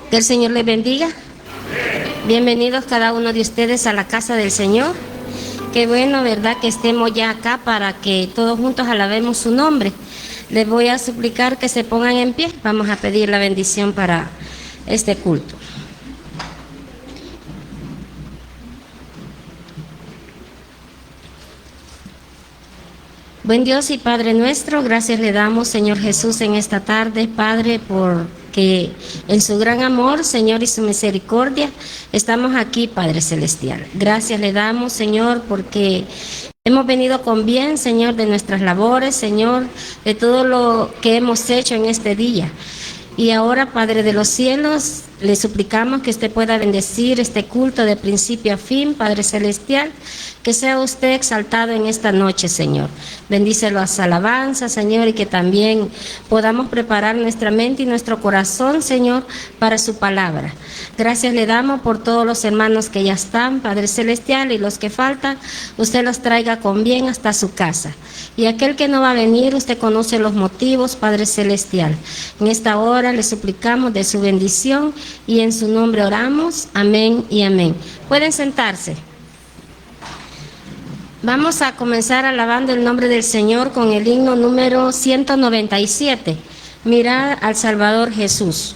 Que el Señor les bendiga. Bienvenidos cada uno de ustedes a la casa del Señor. Qué bueno, ¿verdad?, que estemos ya acá para que todos juntos alabemos su nombre. Les voy a suplicar que se pongan en pie. Vamos a pedir la bendición para este culto. Buen Dios y Padre nuestro, gracias le damos, Señor Jesús, en esta tarde, Padre, porque en su gran amor, Señor, y su misericordia, estamos aquí, Padre Celestial. Gracias le damos, Señor, porque hemos venido con bien, Señor, de nuestras labores, Señor, de todo lo que hemos hecho en este día. Y ahora, Padre de los cielos, le suplicamos que usted pueda bendecir este culto de principio a fin, Padre Celestial, que sea usted exaltado en esta noche, Señor. Bendice las alabanzas, Señor, y que también podamos preparar nuestra mente y nuestro corazón, Señor, para su palabra. Gracias le damos por todos los hermanos que ya están, Padre Celestial, y los que faltan, usted los traiga con bien hasta su casa. Y aquel que no va a venir, usted conoce los motivos, Padre Celestial. En esta hora le suplicamos de su bendición y en su nombre oramos. Amén y amén. Pueden sentarse. Vamos a comenzar alabando el nombre del Señor con el himno número 197. Mirad al Salvador Jesús.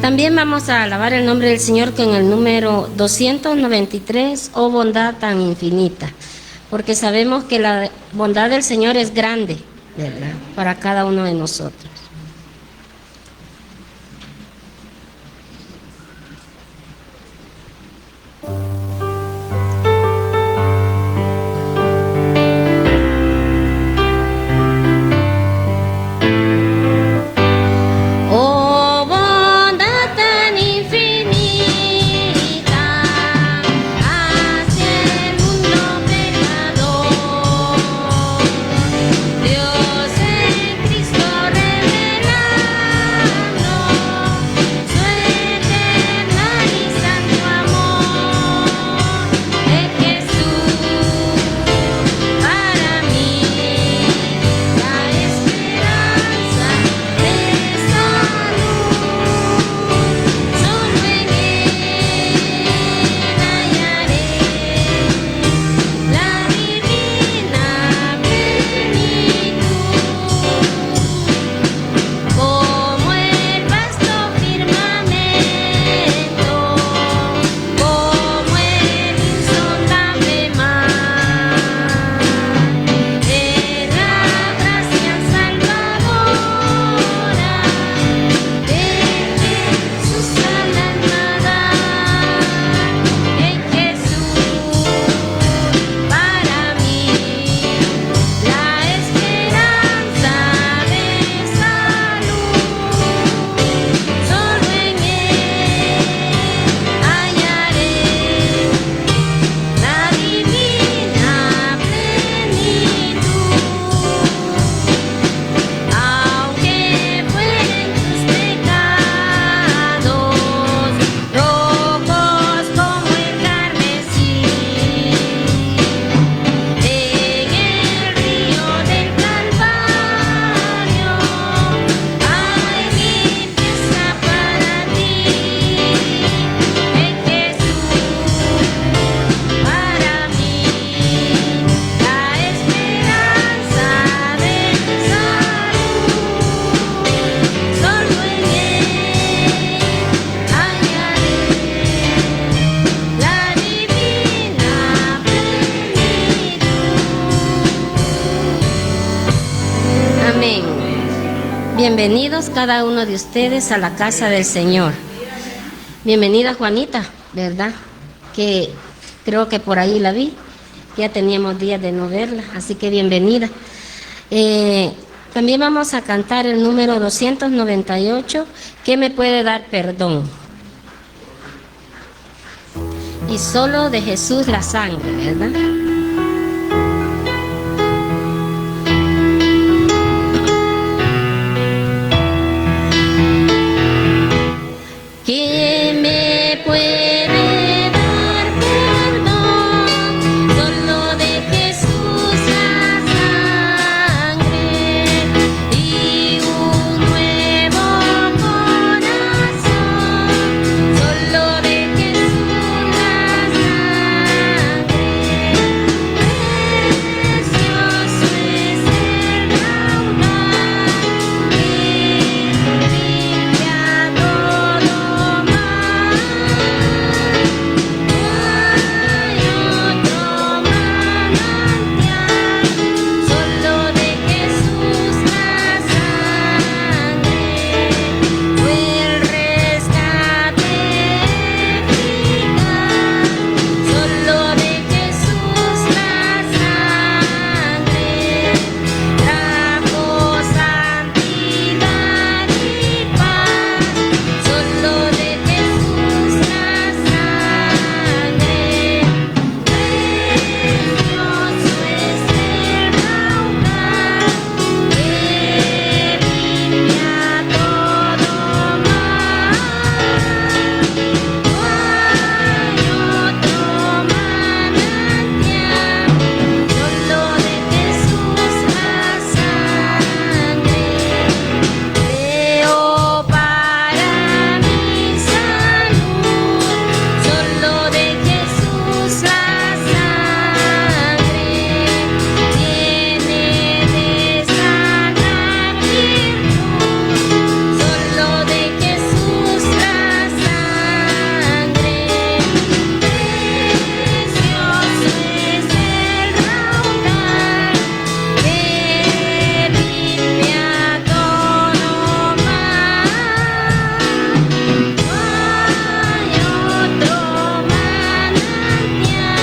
También vamos a alabar el nombre del Señor con el número 293, oh bondad tan infinita, porque sabemos que la bondad del Señor es grande, ¿verdad?, para cada uno de nosotros. Dios en Cristo revelado. Bienvenidos cada uno de ustedes a la casa del Señor. Bienvenida Juanita, ¿verdad? Que creo que por ahí la vi. Ya teníamos días de no verla, así que bienvenida. También vamos a cantar el número 298, ¿qué me puede dar perdón? Y solo de Jesús la sangre, ¿verdad? ¿Qué me puede dar perdón? Solo de Jesús la sangre y un nuevo corazón. Solo de Jesús la sangre. Precioso es el raudal que limpia todo mal. Hay otro manantial, solo de Jesús la sangre. Fue el rescate eficaz, solo de Jesús la sangre. Trajo santidad y paz, solo de Jesús la sangre. Precioso es el raudal que limpia todo mal. Hay otro manantial, solo de Jesús la sangre. Creo para mi salud, solo de Jesús la sangre. Tiene de sanar virtud, solo de Jesús la sangre. Precioso es el raudal que limpia todo mal. Hay otro manantial,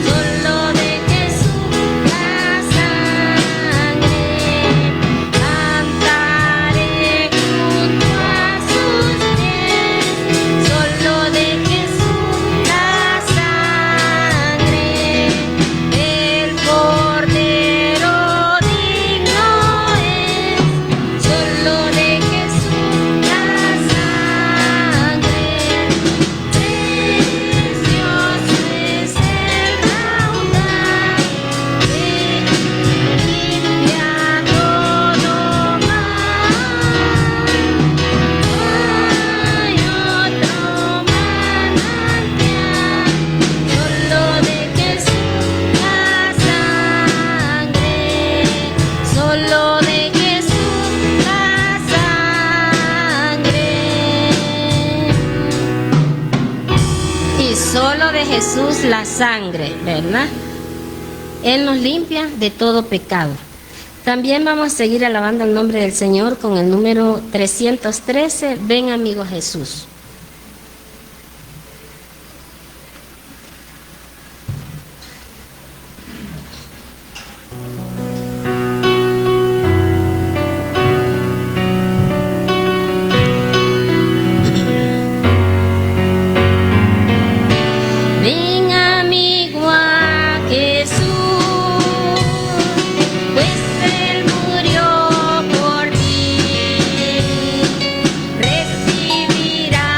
solo de Jesús la sangre. Cantaré junto a sus pies, solo de Jesús la sangre. El Cordero digno es, solo de Jesús la sangre. Precioso es el raudal que limpia todo mal. Hay otro manantial, solo de Jesús la sangre. Solo de Jesús la sangre. Y solo de Jesús la sangre, ¿verdad? Él nos limpia de todo pecado. También vamos a seguir alabando el nombre del Señor con el número 313, ven amigo Jesús. Ven amigo a Jesús, pues Él murió por ti. Recibirás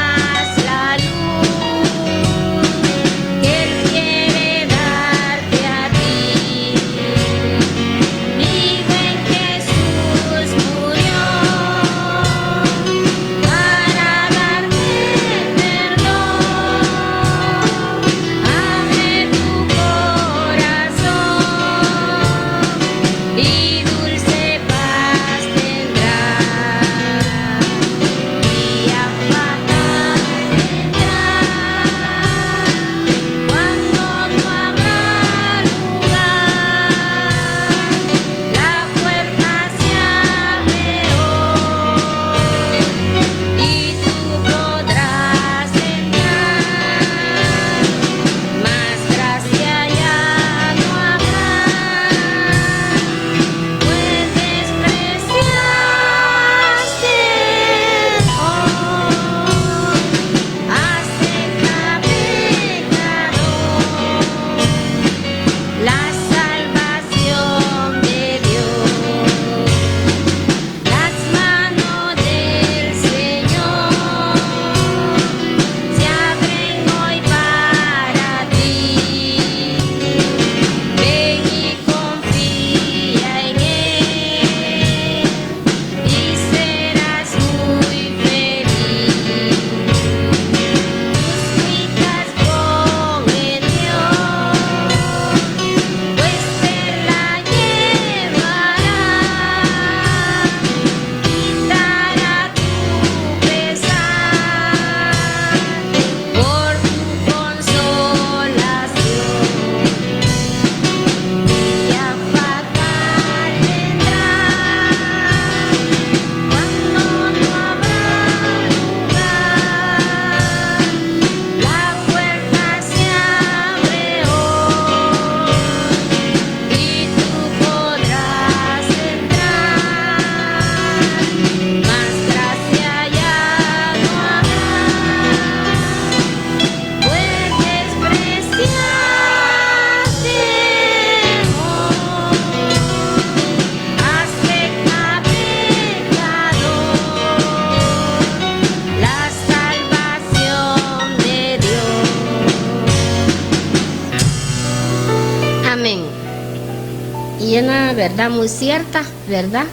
verdad muy cierta, ¿verdad?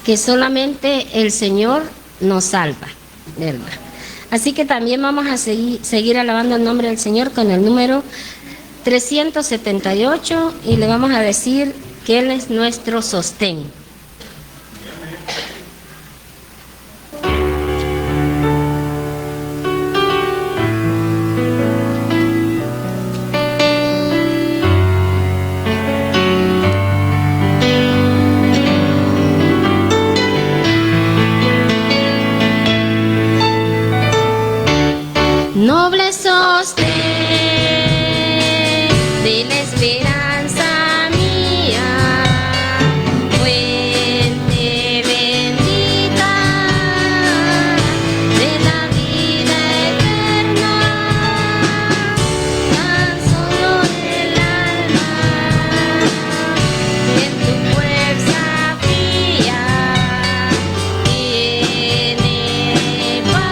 Que solamente el Señor nos salva, ¿verdad? Así que también vamos a seguir alabando el nombre del Señor con el número 378 y le vamos a decir que Él es nuestro sostén. Noble sostén de la esperanza mía, fuente bendita de la vida eterna, tan solo del alma, en tu fuerza fría tiene paz.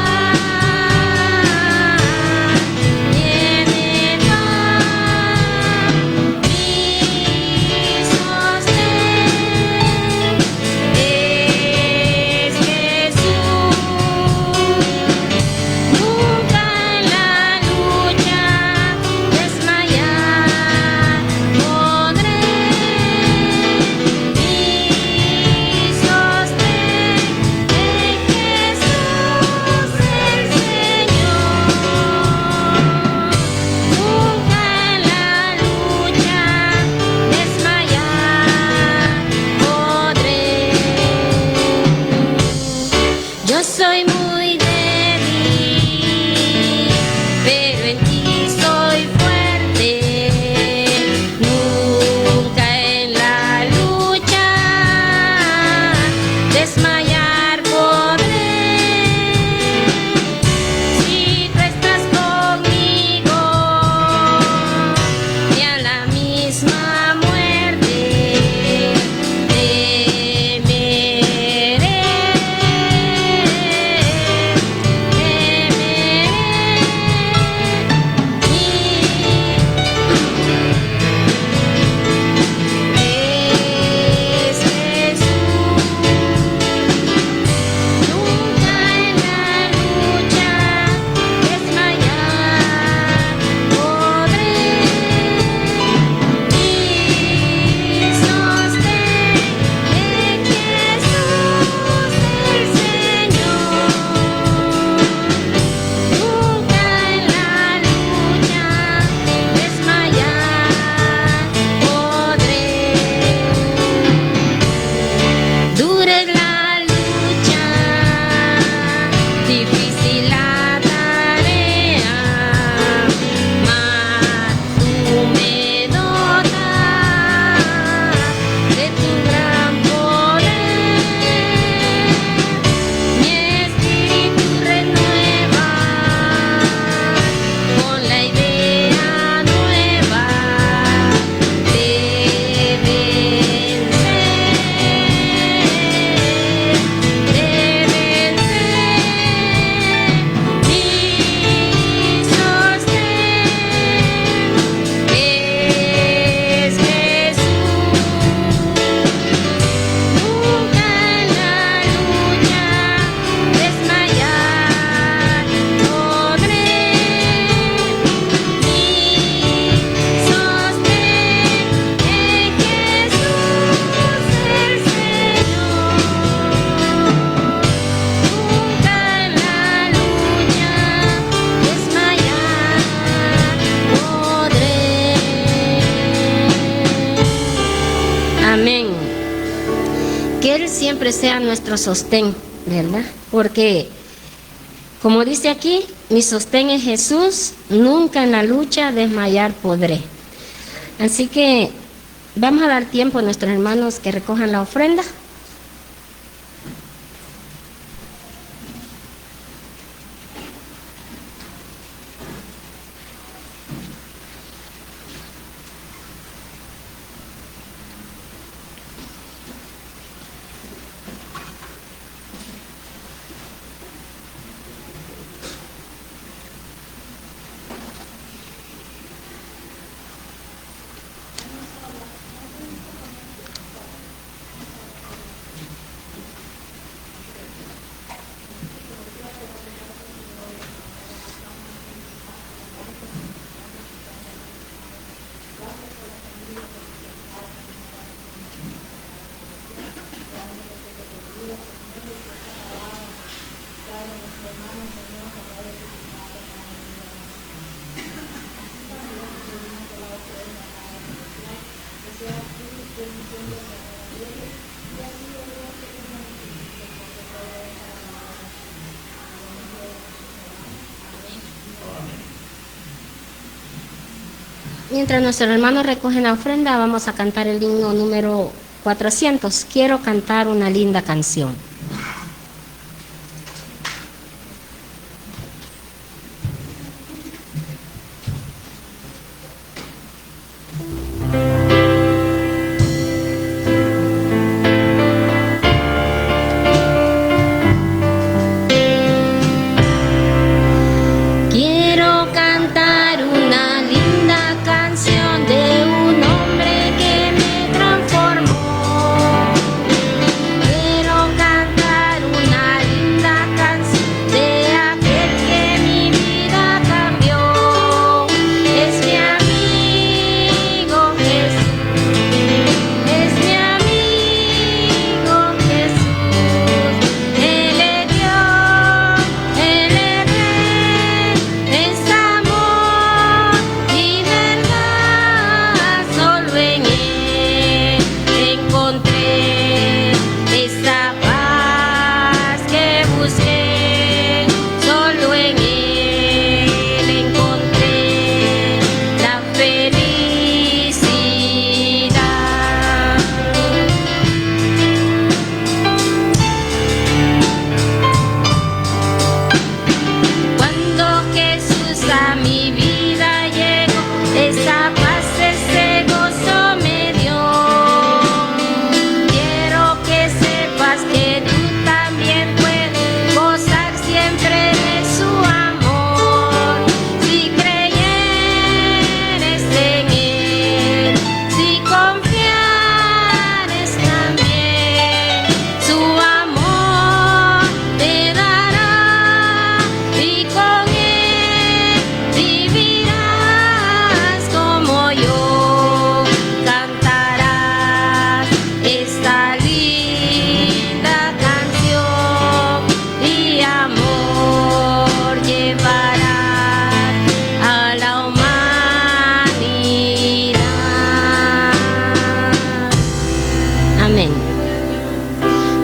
Yo soy muy débil, pero en ti soy fuerte. Nunca en la lucha desmayar podré. Si tú estás conmigo, ni a la misma muerte Amén. Que Él siempre sea nuestro sostén, ¿verdad? Porque, como dice aquí, mi sostén es Jesús, nunca en la lucha desmayar podré. Así que vamos a dar tiempo a nuestros hermanos que recojan la ofrenda. Mientras nuestros hermanos recogen la ofrenda, vamos a cantar el himno número 400. Quiero cantar una linda canción.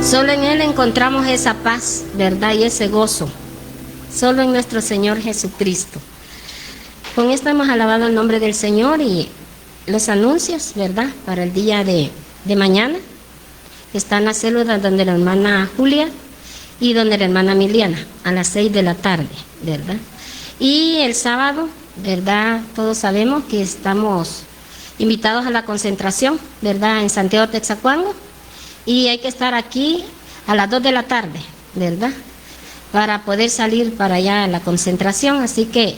Solo en Él encontramos esa paz, ¿verdad? Y ese gozo. Solo en nuestro Señor Jesucristo. Con esto hemos alabado el nombre del Señor y los anuncios, ¿verdad? Para el día de mañana. Están las células donde la hermana Julia y donde la hermana Emiliana, a las 6 de la tarde, ¿verdad? Y el sábado, ¿verdad? Todos sabemos que estamos invitados a la concentración, ¿verdad? En Santiago Texacuango. Y hay que estar aquí a las 2 de la tarde, ¿verdad? Para poder salir para allá a la concentración. Así que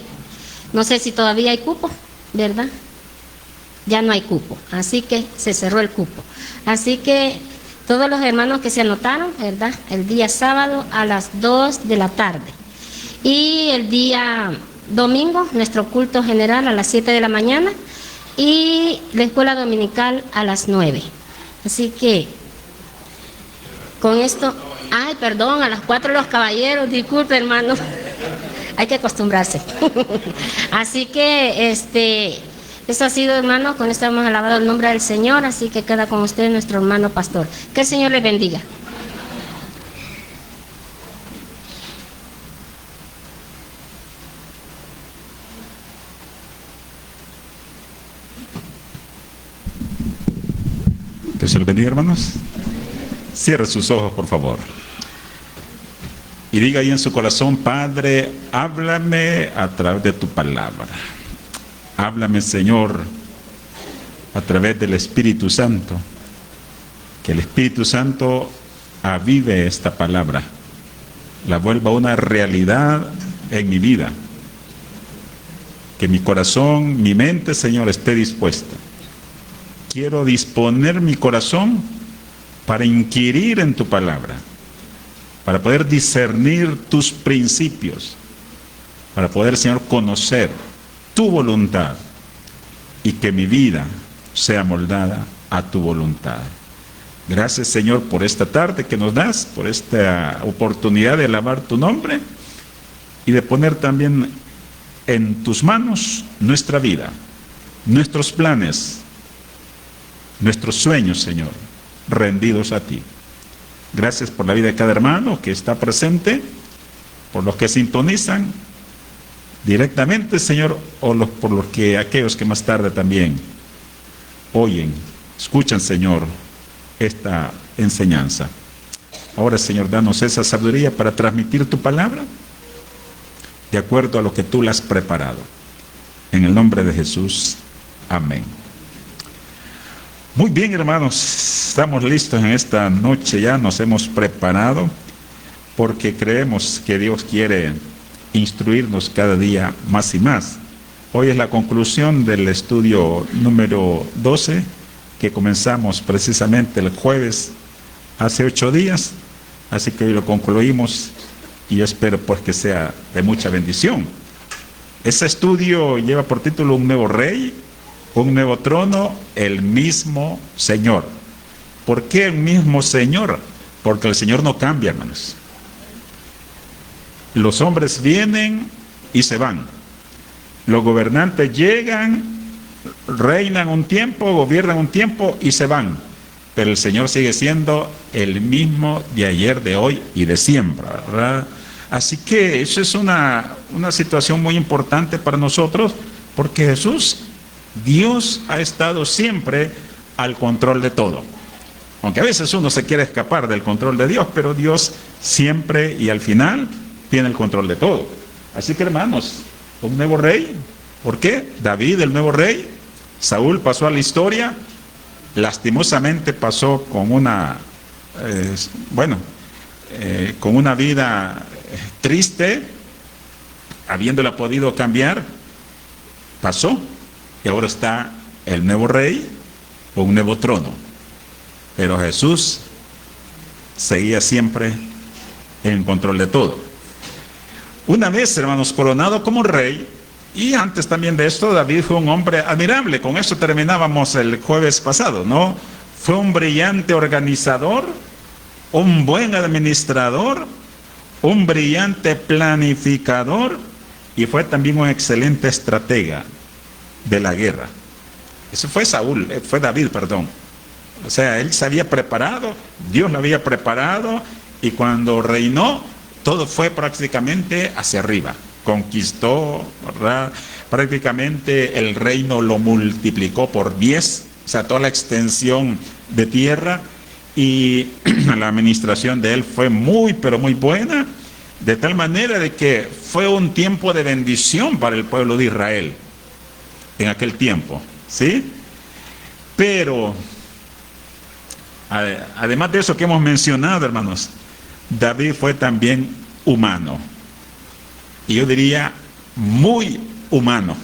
no sé si todavía hay cupo, ¿verdad? Ya no hay cupo, así que se cerró el cupo. Así que todos los hermanos que se anotaron, ¿verdad? El día sábado a las 2 de la tarde. Y el día domingo, nuestro culto general a las 7 de la mañana. Y la escuela dominical a las 9. Así que con esto, ay, perdón, a las 4 los caballeros, disculpe, hermano. Hay que acostumbrarse. Así que, eso ha sido, hermano, con esto hemos alabado el nombre del Señor, así que queda con usted nuestro hermano pastor. Que el Señor les bendiga. Que se les bendiga, hermanos. Cierre sus ojos, por favor. Y diga ahí en su corazón: Padre, háblame a través de tu palabra. Háblame, Señor, a través del Espíritu Santo. Que el Espíritu Santo avive esta palabra, la vuelva una realidad en mi vida. Que mi corazón, mi mente, Señor, esté dispuesta. Quiero disponer mi corazón para inquirir en tu palabra, para poder discernir tus principios, para poder, Señor, conocer tu voluntad y que mi vida sea moldada a tu voluntad. Gracias, Señor, por esta tarde que nos das, por esta oportunidad de alabar tu nombre y de poner también en tus manos nuestra vida, nuestros planes, nuestros sueños, Señor, rendidos a ti. Gracias por la vida de cada hermano que está presente, por los que sintonizan, directamente, Señor, o por los que aquellos que más tarde también oyen, escuchan, Señor, esta enseñanza. Ahora, Señor, danos esa sabiduría para transmitir tu palabra de acuerdo a lo que tú la has preparado. En el nombre de Jesús, amén. Muy bien, hermanos, estamos listos en esta noche, ya nos hemos preparado porque creemos que Dios quiere instruirnos cada día más y más. Hoy es la conclusión del estudio número 12 que comenzamos precisamente el jueves hace 8 días, así que hoy lo concluimos y yo espero pues que sea de mucha bendición. Ese estudio lleva por título Un nuevo rey, un nuevo trono, el mismo Señor. ¿Por qué el mismo Señor? Porque el Señor no cambia, hermanos. Los hombres vienen y se van. Los gobernantes llegan, reinan un tiempo, gobiernan un tiempo y se van. Pero el Señor sigue siendo el mismo de ayer, de hoy y de siempre, ¿verdad? Así que eso es una situación muy importante para nosotros, porque Jesús, Dios, ha estado siempre al control de todo. Aunque a veces uno se quiere escapar del control de Dios, pero Dios siempre y al final tiene el control de todo. Así que, hermanos, un nuevo rey. ¿Por qué? David, el nuevo rey. Saúl pasó a la historia. Lastimosamente pasó con una vida triste, habiéndola podido cambiar. Pasó y ahora está el nuevo rey con un nuevo trono. Pero Jesús seguía siempre en control de todo. Una vez, hermanos, coronado como rey, y antes también de esto, David fue un hombre admirable. Con eso terminábamos el jueves pasado, ¿no? Fue un brillante organizador, un buen administrador, un brillante planificador, y fue también un excelente estratega de la guerra. Eso fue David, perdón. O sea, él se había preparado, Dios lo había preparado, y cuando reinó, todo fue prácticamente hacia arriba. Conquistó, ¿verdad? Prácticamente el reino lo multiplicó por 10, o sea, toda la extensión de tierra, y la administración de él fue muy, pero muy buena, de tal manera de que fue un tiempo de bendición para el pueblo de Israel en aquel tiempo, ¿sí? Pero, además de eso que hemos mencionado, hermanos, David fue también humano. Y yo diría muy humano.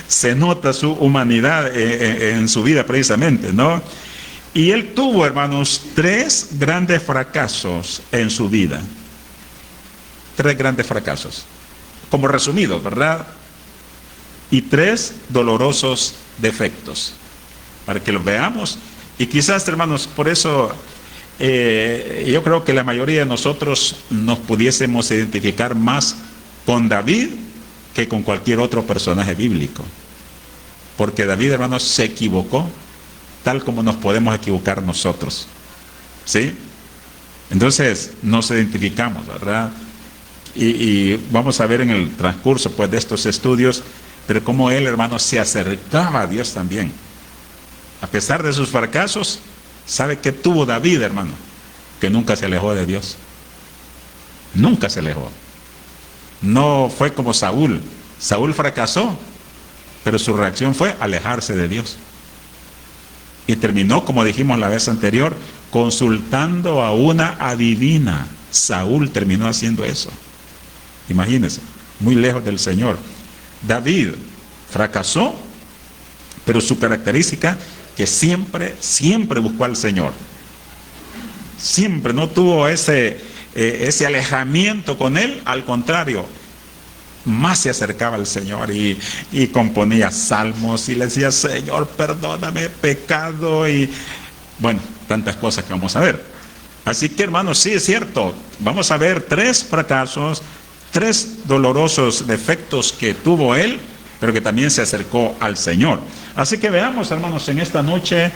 Se nota su humanidad en su vida precisamente, ¿no? Y él tuvo, hermanos, 3 grandes fracasos en su vida. 3 grandes fracasos. Como resumidos, ¿verdad? Y 3 dolorosos defectos. Para que los veamos. Y quizás, hermanos, por eso yo creo que la mayoría de nosotros nos pudiésemos identificar más con David que con cualquier otro personaje bíblico. Porque David, hermanos, se equivocó tal como nos podemos equivocar nosotros. ¿Sí? Entonces, nos identificamos, ¿verdad? Y vamos a ver en el transcurso pues, de estos estudios, pero cómo él, hermanos, se acercaba a Dios también. A pesar de sus fracasos, ¿sabe qué tuvo David, hermano? Que nunca se alejó de Dios. Nunca se alejó. No fue como Saúl. Saúl fracasó, pero su reacción fue alejarse de Dios. Y terminó, como dijimos la vez anterior, consultando a una adivina. Saúl terminó haciendo eso. Imagínense, muy lejos del Señor. David fracasó, pero su característica que siempre buscó al Señor. Siempre no tuvo ese alejamiento con él, al contrario, más se acercaba al Señor y componía salmos y le decía, Señor, perdóname, pecado, y bueno, tantas cosas que vamos a ver. Así que, hermanos, sí es cierto, vamos a ver 3 fracasos, 3 dolorosos defectos que tuvo él, pero que también se acercó al Señor. Así que veamos, hermanos, en esta noche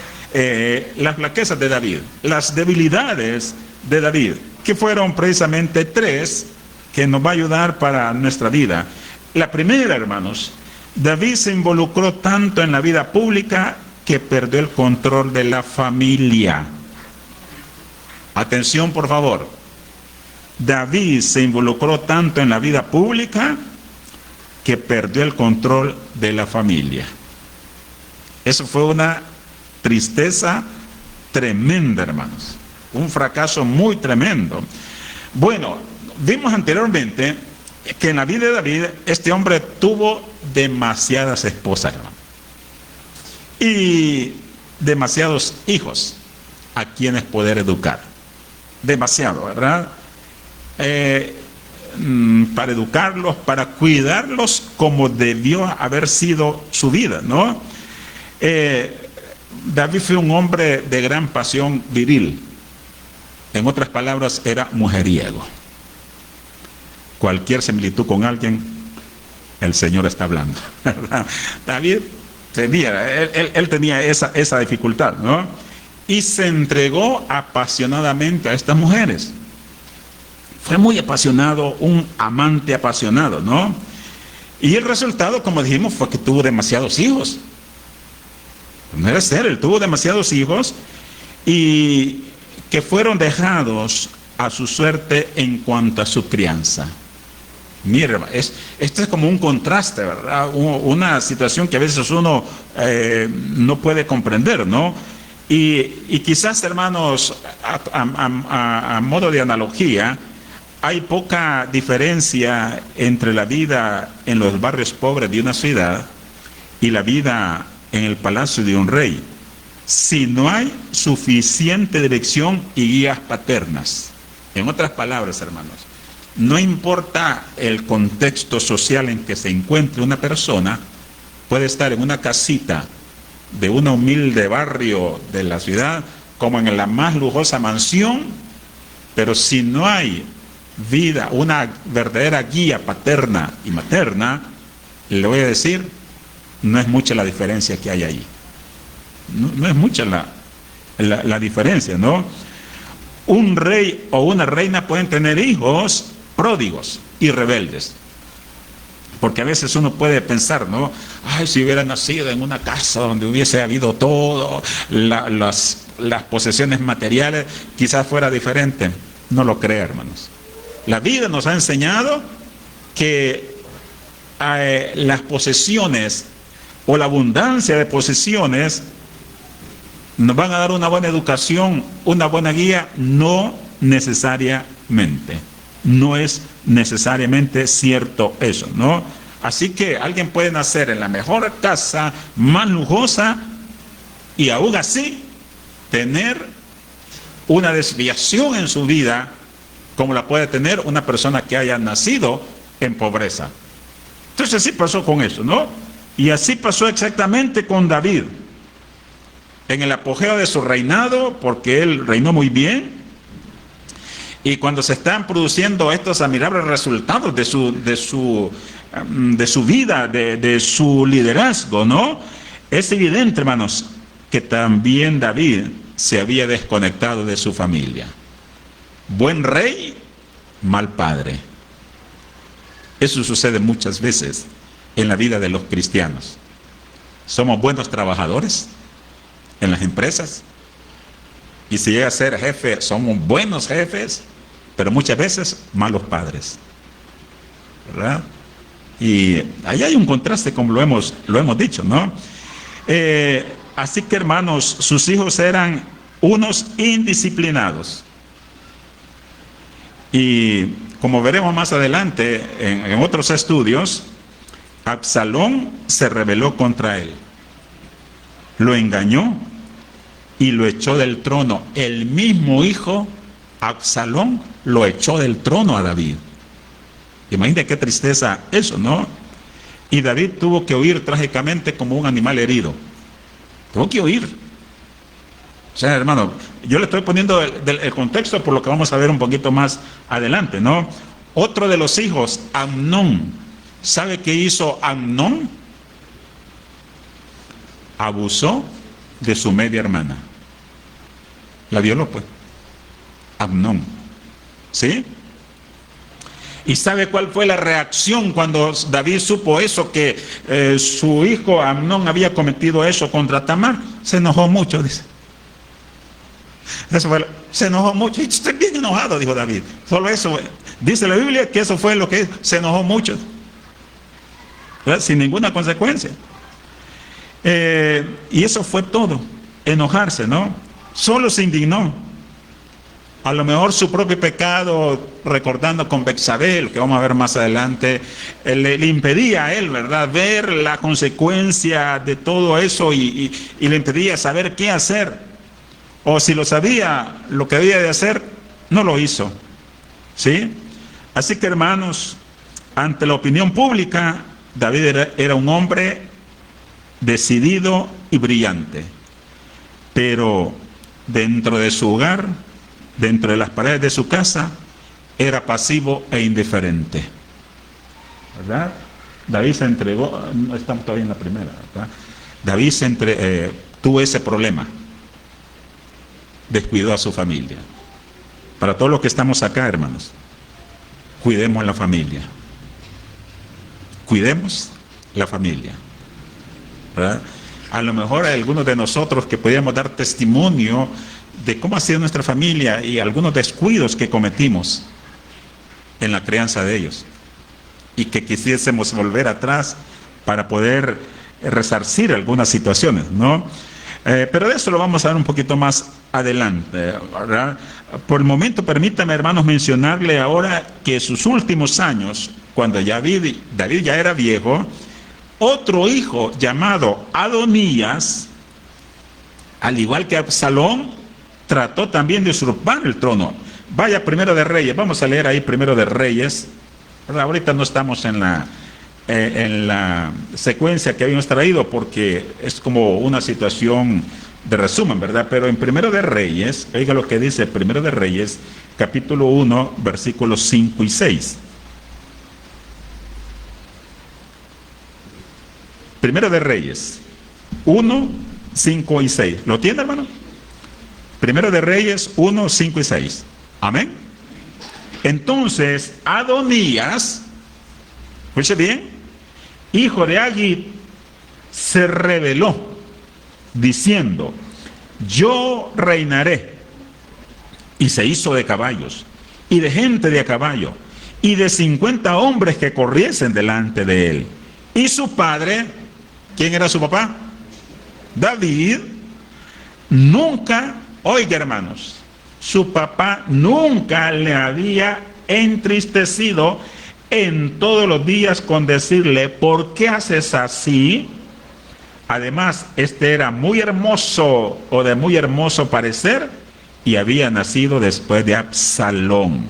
las flaquezas de David, las debilidades de David, que fueron precisamente 3 que nos va a ayudar para nuestra vida. La primera, hermanos, David se involucró tanto en la vida pública que perdió el control de la familia. Atención, por favor. David se involucró tanto en la vida pública que perdió el control de la familia. Eso fue una tristeza tremenda, hermanos. Un fracaso muy tremendo. Bueno, vimos anteriormente que en la vida de David, este hombre tuvo demasiadas esposas, hermano, y demasiados hijos a quienes poder educar. Demasiado, ¿verdad? Para educarlos, para cuidarlos como debió haber sido su vida, ¿no? David fue un hombre de gran pasión viril. En otras palabras, era mujeriego. Cualquier similitud con alguien, el Señor está hablando, ¿verdad? David él tenía esa dificultad, ¿no? Y se entregó apasionadamente a estas mujeres. Fue muy apasionado, un amante apasionado, ¿no? Y el resultado, como dijimos, fue que tuvo demasiados hijos. No era ser, él tuvo demasiados hijos y que fueron dejados a su suerte en cuanto a su crianza. Mira, esto es como un contraste, ¿verdad? Una situación que a veces uno no puede comprender, ¿no? Y quizás, hermanos, a modo de analogía, hay poca diferencia entre la vida en los barrios pobres de una ciudad y la vida en el palacio de un rey, si no hay suficiente dirección y guías paternas. En otras palabras, hermanos, no importa el contexto social en que se encuentre una persona, puede estar en una casita de un humilde barrio de la ciudad, como en la más lujosa mansión, pero si no hay vida, una verdadera guía paterna y materna, le voy a decir, no es mucha la diferencia que hay ahí. No es mucha la diferencia, ¿no? Un rey o una reina pueden tener hijos pródigos y rebeldes. Porque a veces uno puede pensar, ¿no? Ay, si hubiera nacido en una casa donde hubiese habido todo, las posesiones materiales, quizás fuera diferente. No lo creo, hermanos. La vida nos ha enseñado que las posesiones o la abundancia de posesiones nos van a dar una buena educación, una buena guía, no necesariamente. No es necesariamente cierto eso, ¿no? Así que alguien puede nacer en la mejor casa, más lujosa, y aún así tener una desviación en su vida, como la puede tener una persona que haya nacido en pobreza. Entonces así pasó con eso, ¿no? Y así pasó exactamente con David. En el apogeo de su reinado, porque él reinó muy bien, y cuando se están produciendo estos admirables resultados de su vida, de su liderazgo, ¿no? Es evidente, hermanos, que también David se había desconectado de su familia. Buen rey, mal padre. Eso sucede muchas veces en la vida de los cristianos. Somos buenos trabajadores en las empresas, y si llega a ser jefe, somos buenos jefes, pero muchas veces malos padres, ¿verdad? Y ahí hay un contraste, como lo hemos dicho, ¿no? Así que, hermanos, sus hijos eran unos indisciplinados. Y como veremos más adelante en otros estudios, Absalón se rebeló contra él, lo engañó y lo echó del trono. El mismo hijo, Absalón, lo echó del trono a David. Imagínate qué tristeza eso, ¿no? Y David tuvo que huir trágicamente como un animal herido. Tuvo que huir. O sea, hermano, yo le estoy poniendo el contexto por lo que vamos a ver un poquito más adelante, ¿no? Otro de los hijos, Amnón. ¿Sabe qué hizo Amnón? Abusó de su media hermana. La violó, pues. Amnón. ¿Sí? ¿Y sabe cuál fue la reacción cuando David supo eso, que su hijo Amnón había cometido eso contra Tamar? Se enojó mucho, dice. Se enojó mucho. Estoy bien enojado, dijo David. Solo eso. Dice la Biblia que eso fue lo que se enojó mucho. ¿Verdad? Sin ninguna consecuencia. Y eso fue todo. Enojarse, ¿no? Solo se indignó. A lo mejor su propio pecado, recordando con Betsabé, que vamos a ver más adelante, le impedía a él, ¿verdad?, ver la consecuencia de todo eso y le impedía saber qué hacer. O si lo sabía, lo que había de hacer, no lo hizo. ¿Sí? Así que, hermanos, ante la opinión pública, David era un hombre decidido y brillante. Pero dentro de su hogar, dentro de las paredes de su casa, era pasivo e indiferente. ¿Verdad? David se entregó, no estamos todavía en la primera, ¿verdad? David tuvo ese problema. Descuidó a su familia. Para todos los que estamos acá, hermanos, cuidemos la familia. Cuidemos la familia. ¿Verdad? A lo mejor hay algunos de nosotros que podríamos dar testimonio de cómo ha sido nuestra familia y algunos descuidos que cometimos en la crianza de ellos, y que quisiésemos volver atrás para poder resarcir algunas situaciones, ¿no? Pero de eso lo vamos a ver un poquito más adelante, ¿verdad? Por el momento, permítame, hermanos, mencionarle ahora que sus últimos años, cuando David ya era viejo, otro hijo llamado Adonías, al igual que Absalón, trató también de usurpar el trono. Vaya Primero de Reyes, vamos a leer ahí Primero de Reyes. Ahorita no estamos en la secuencia que habíamos traído, porque es como una situación de resumen, ¿verdad? Pero en Primero de Reyes, oiga lo que dice Primero de Reyes, capítulo 1, versículos 5 y 6. Primero de Reyes 1, 5 y 6. ¿Lo tiene, hermano? Primero de Reyes 1, 5 y 6. Amén. Entonces Adonías, escuche bien, hijo de Agit, se rebeló diciendo: yo reinaré. Y se hizo de caballos y de gente de a caballo y de 50 hombres que corriesen delante de él. Y su padre, ¿quién era su papá? David. Nunca, oiga, hermanos, su papá nunca le había entristecido en todos los días con decirle: ¿por qué haces así? Además, este era muy hermoso, o de muy hermoso parecer, y había nacido después de Absalón.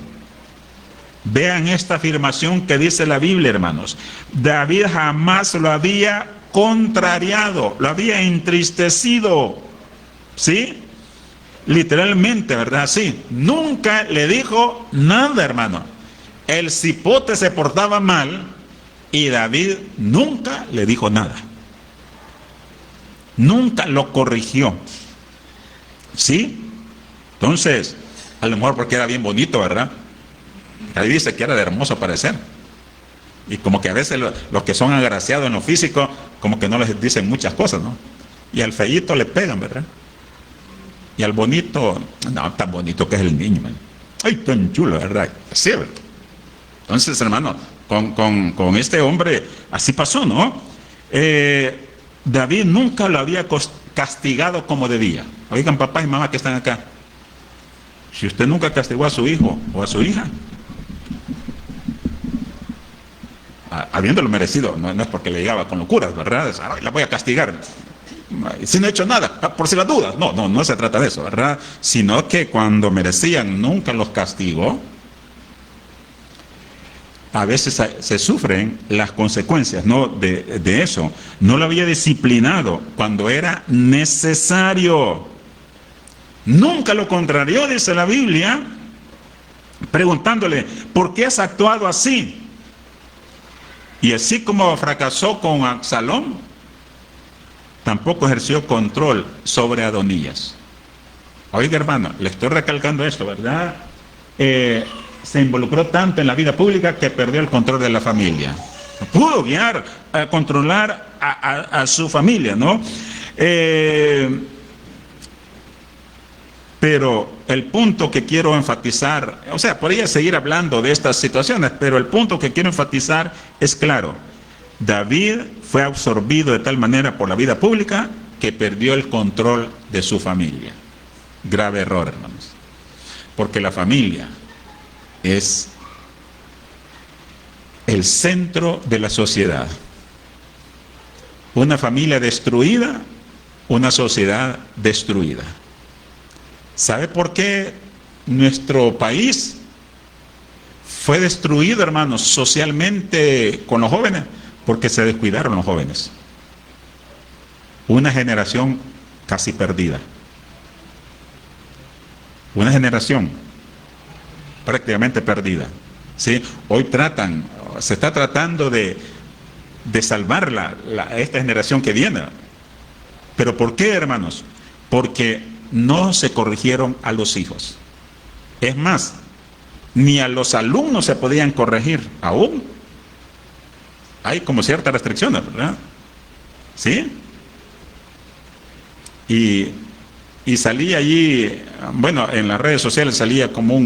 Vean esta afirmación que dice la Biblia, hermanos. David jamás lo había contrariado, lo había entristecido. ¿Sí? Literalmente, ¿verdad? Sí. Nunca le dijo nada, hermano. El cipote se portaba mal y David nunca le dijo nada. Nunca lo corrigió. ¿Sí? Entonces, a lo mejor porque era bien bonito, ¿verdad? David dice que era de hermoso parecer. Y como que a veces los que son agraciados en lo físico, como que no les dicen muchas cosas, ¿no? Y al feíto le pegan, ¿verdad? Y al bonito, no, tan bonito que es el niño, man. Ay, tan chulo, ¿verdad? Así, ¿verdad? Entonces, hermano, con este hombre, así pasó, ¿no? David nunca lo había castigado como debía. Oigan, papás y mamás que están acá, si usted nunca castigó a su hijo o a su hija, habiéndolo merecido, no es porque le llegaba con locuras, ¿verdad? La voy a castigar. Si no he hecho nada, por si las dudas. No se trata de eso, ¿verdad? Sino que cuando merecían nunca los castigó. A veces se sufren las consecuencias, ¿no? de eso. No lo había disciplinado cuando era necesario. Nunca lo contrarió, dice la Biblia, preguntándole: ¿por qué has actuado así? Y así como fracasó con Absalón, tampoco ejerció control sobre Adonías. Oiga, hermano, le estoy recalcando esto, ¿verdad? se involucró tanto en la vida pública que perdió el control de la familia. No pudo guiar, controlar a su familia, ¿no? Pero el punto que quiero enfatizar, o sea, podría seguir hablando de estas situaciones, pero el punto que quiero enfatizar es claro. David fue absorbido de tal manera por la vida pública que perdió el control de su familia. Grave error, hermanos. Porque la familia es el centro de la sociedad. Una familia destruida, una sociedad destruida. ¿Sabe por qué nuestro país fue destruido, hermanos, socialmente con los jóvenes? Porque se descuidaron los jóvenes. Una generación casi perdida. Una generación prácticamente perdida. ¿Sí? Hoy se está tratando de salvar esta generación que viene. ¿Pero por qué, hermanos? Porque no se corrigieron a los hijos. Es más, ni a los alumnos se podían corregir aún. Hay como ciertas restricciones, ¿verdad? ¿Sí? Y salía allí, bueno, en las redes sociales salía como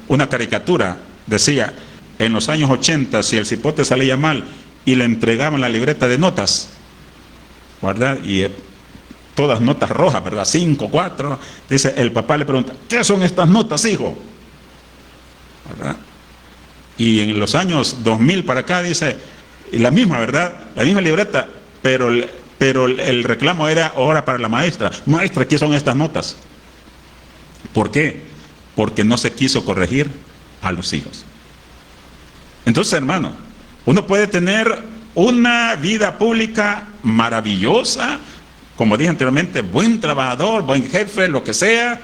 una caricatura, decía, en los años 80, si el cipote salía mal y le entregaban la libreta de notas, ¿verdad? Y todas notas rojas, ¿verdad? 5, 4, dice, el papá le pregunta, ¿qué son estas notas, hijo? ¿Verdad? Y en los años 2000 para acá, dice, y la misma, ¿verdad? La misma libreta, pero el reclamo era ahora para la maestra. Maestra, ¿qué son estas notas? ¿Por qué? Porque no se quiso corregir a los hijos. Entonces, hermano, uno puede tener una vida pública maravillosa, como dije anteriormente, buen trabajador, buen jefe, lo que sea,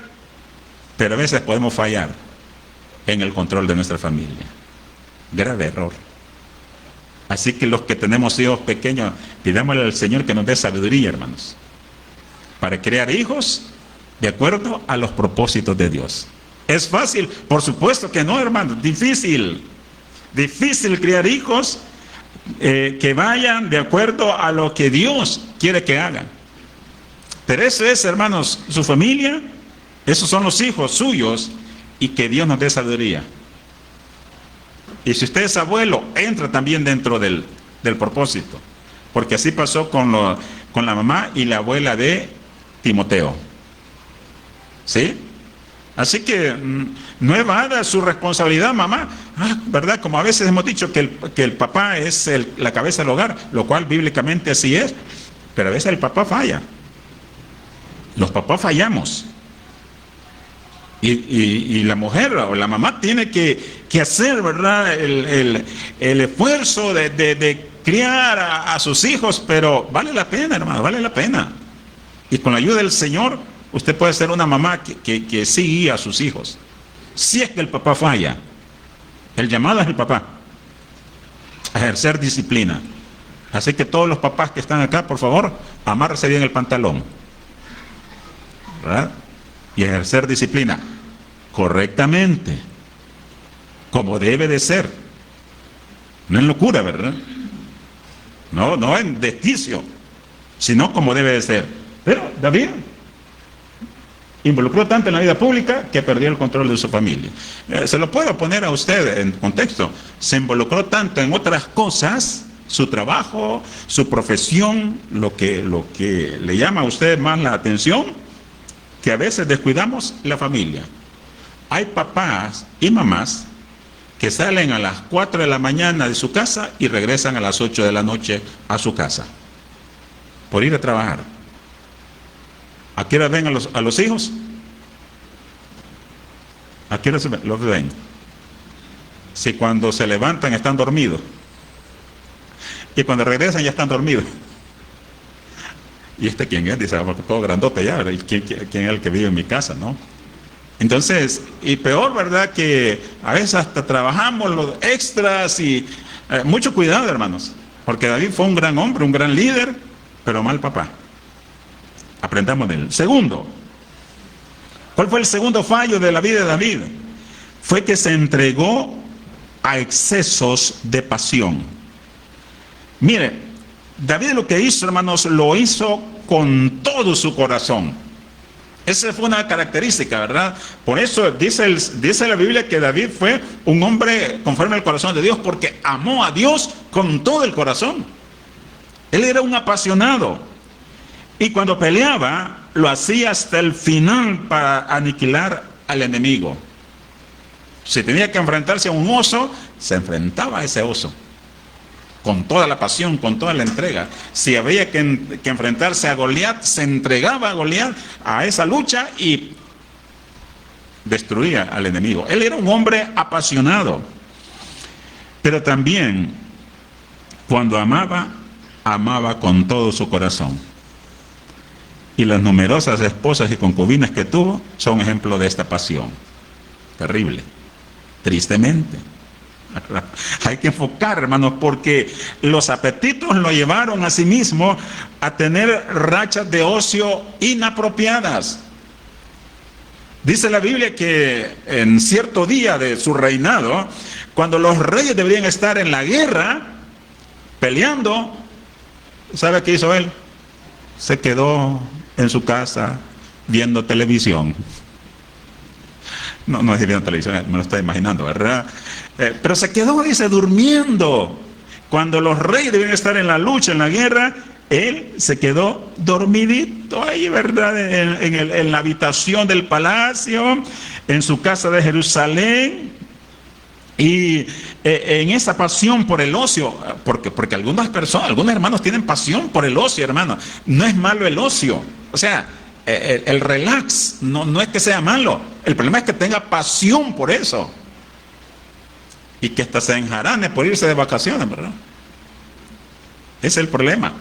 pero a veces podemos fallar en el control de nuestra familia. Grave error. Así que los que tenemos hijos pequeños, pidámosle al Señor que nos dé sabiduría, hermanos, para crear hijos de acuerdo a los propósitos de Dios. ¿Es fácil? Por supuesto que no, hermanos. Difícil criar hijos que vayan de acuerdo a lo que Dios quiere que hagan. Pero eso es, hermanos, su familia, esos son los hijos suyos, y que Dios nos dé sabiduría. Y si usted es abuelo, entra también dentro del propósito. Porque así pasó con la mamá y la abuela de Timoteo. ¿Sí? Así que no evada su responsabilidad, mamá. ¿Verdad? Como a veces hemos dicho que el papá es la cabeza del hogar, lo cual bíblicamente así es. Pero a veces el papá falla. Los papás fallamos. Y la mujer o la mamá tiene que hacer, ¿verdad?, el esfuerzo de criar a sus hijos, pero vale la pena, hermano, vale la pena. Y con la ayuda del Señor, usted puede ser una mamá que sí guía a sus hijos. Si es que el papá falla, el llamado es el papá a ejercer disciplina. Así que todos los papás que están acá, por favor, amárrese bien el pantalón, ¿verdad? Y ejercer disciplina correctamente, como debe de ser, no en locura, ¿verdad? No en desquicio, sino como debe de ser. Pero David involucró tanto en la vida pública que perdió el control de su familia. Se lo puedo poner a usted en contexto. Se involucró tanto en otras cosas, su trabajo, su profesión, lo que le llama a usted más la atención, que a veces descuidamos la familia. Hay papás y mamás que salen a las 4 de la mañana de su casa y regresan a las 8 de la noche a su casa por ir a trabajar. ¿A qué hora ven a los hijos? ¿A qué hora los ven? Si cuando se levantan están dormidos y cuando regresan ya están dormidos. ¿Y este quién es? Dice, porque todo grandote ya, ¿verdad? ¿Y quién es el que vive en mi casa, no? Entonces, y peor, ¿verdad? Que a veces hasta trabajamos los extras y mucho cuidado, hermanos, porque David fue un gran hombre, un gran líder, pero mal papá. Aprendamos de él. Segundo, ¿cuál fue el segundo fallo de la vida de David? fue que se entregó a excesos de pasión. Mire, David lo que hizo, hermanos, lo hizo con todo su corazón. Esa fue una característica, ¿verdad? Por eso dice la Biblia que David fue un hombre conforme al corazón de Dios, porque amó a Dios con todo el corazón. Él era un apasionado. Y cuando peleaba, lo hacía hasta el final para aniquilar al enemigo. Si tenía que enfrentarse a un oso, se enfrentaba a ese oso. Con toda la pasión, con toda la entrega. Si había que enfrentarse a Goliat, se entregaba a Goliat a esa lucha y destruía al enemigo. Él era un hombre apasionado. Pero también, cuando amaba, amaba con todo su corazón. Y las numerosas esposas y concubinas que tuvo son ejemplo de esta pasión. Terrible. Tristemente. Hay que enfocar, hermanos, porque los apetitos lo llevaron a sí mismo a tener rachas de ocio inapropiadas. Dice la Biblia que en cierto día de su reinado, cuando los reyes deberían estar en la guerra, peleando, ¿sabe qué hizo él? Se quedó en su casa viendo televisión. No es viendo televisión, me lo estoy imaginando, ¿verdad? Pero se quedó, dice, durmiendo. Cuando los reyes deben estar en la lucha, en la guerra, él se quedó dormidito ahí, ¿verdad? En la habitación del palacio, en su casa de Jerusalén. Y en esa pasión por el ocio, porque algunas personas, algunos hermanos tienen pasión por el ocio, hermano. No es malo el ocio. O sea, el relax no es que sea malo. El problema es que tenga pasión por eso. Y que hasta se enjarane por irse de vacaciones, ¿verdad? Ese es el problema.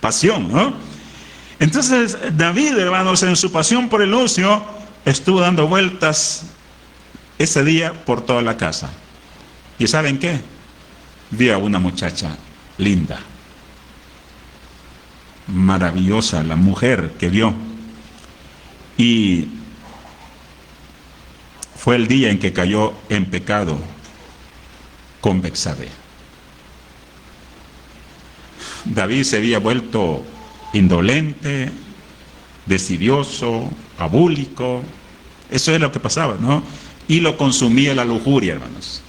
Pasión, ¿no? Entonces, David, hermanos, en su pasión por el ocio, estuvo dando vueltas ese día por toda la casa. ¿Y saben qué? Vio a una muchacha linda, maravillosa, la mujer que vio. Y fue el día en que cayó en pecado con Betsabé. David se había vuelto indolente, desidioso, abúlico. Eso es lo que pasaba, ¿no? Y lo consumía la lujuria, hermanos.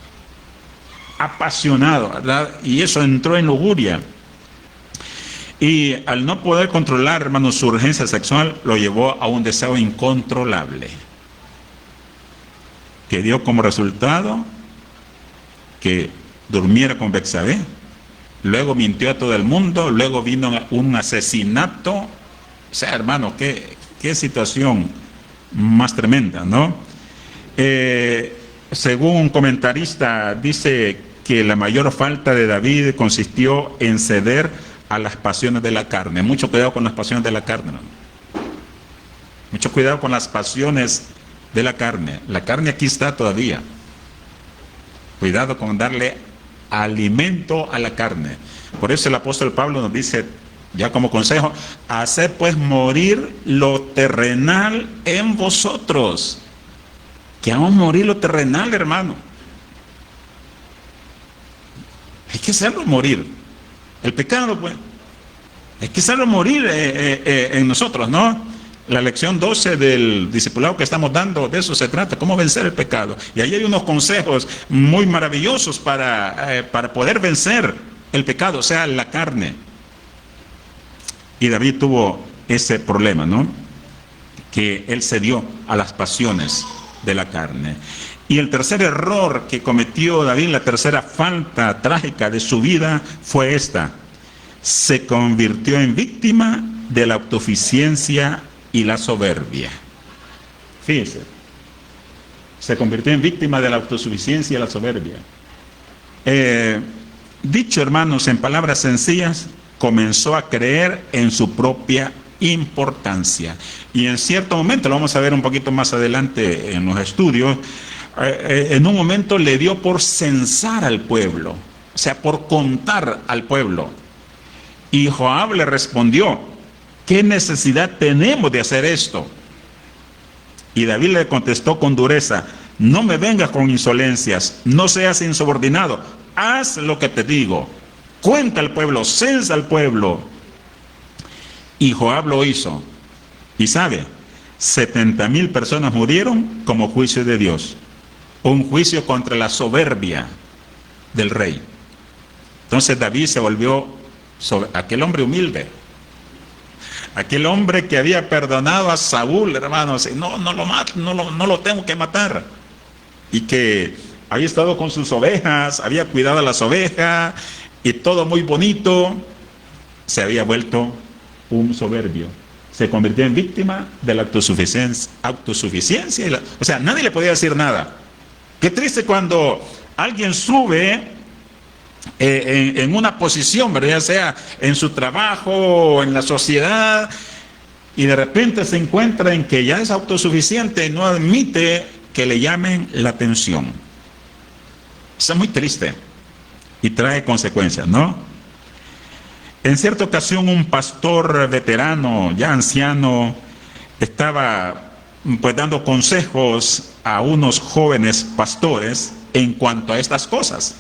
Apasionado, ¿verdad? Y eso entró en lujuria. Y al no poder controlar, hermanos, su urgencia sexual, lo llevó a un deseo incontrolable, que dio como resultado que durmiera con Betsabé. Luego mintió a todo el mundo, luego vino un asesinato. O sea, hermano, qué situación más tremenda, ¿no? Según un comentarista, dice que la mayor falta de David consistió en ceder a las pasiones de la carne. Mucho cuidado con las pasiones de la carne, ¿no? Mucho cuidado con las pasiones de la carne. La carne aquí está todavía. Cuidado con darle alimento a la carne. Por eso el apóstol Pablo nos dice, ya como consejo, haced pues morir lo terrenal en vosotros. Que vamos a morir lo terrenal, hermano. Hay que hacerlo morir. El pecado, pues, hay que hacerlo morir en nosotros, ¿no? La lección 12 del discipulado que estamos dando, de eso se trata, cómo vencer el pecado. Y ahí hay unos consejos muy maravillosos para poder vencer el pecado, o sea, la carne. Y David tuvo ese problema, ¿no? Que él cedió a las pasiones de la carne. Y el tercer error que cometió David, la tercera falta trágica de su vida, fue esta: se convirtió en víctima de la autosuficiencia y la soberbia. Fíjense, se convirtió en víctima de la autosuficiencia y la soberbia. Dicho, hermanos, en palabras sencillas, comenzó a creer en su propia importancia. Y en cierto momento, lo vamos a ver un poquito más adelante en los estudios, en un momento le dio por censar al pueblo, o sea, por contar al pueblo. Y Joab le respondió: ¿qué necesidad tenemos de hacer esto? Y David le contestó con dureza: no me vengas con insolencias, no seas insubordinado, haz lo que te digo, cuenta al pueblo, censa al pueblo. Y Joab lo hizo. Y sabe, 70,000 personas murieron como juicio de Dios. Un juicio contra la soberbia del rey. Entonces David se volvió aquel hombre humilde. Aquel hombre que había perdonado a Saúl, hermanos, no lo tengo que matar. Y que había estado con sus ovejas, había cuidado a las ovejas, y todo muy bonito. Se había vuelto un soberbio. Se convirtió en víctima de la autosuficiencia. O sea, nadie le podía decir nada. Qué triste cuando alguien sube en una posición, ¿verdad? Ya sea en su trabajo o en la sociedad, y de repente se encuentra en que ya es autosuficiente y no admite que le llamen la atención. Eso es muy triste y trae consecuencias, ¿no? En cierta ocasión un pastor veterano, ya anciano, estaba pues dando consejos a unos jóvenes pastores en cuanto a estas cosas.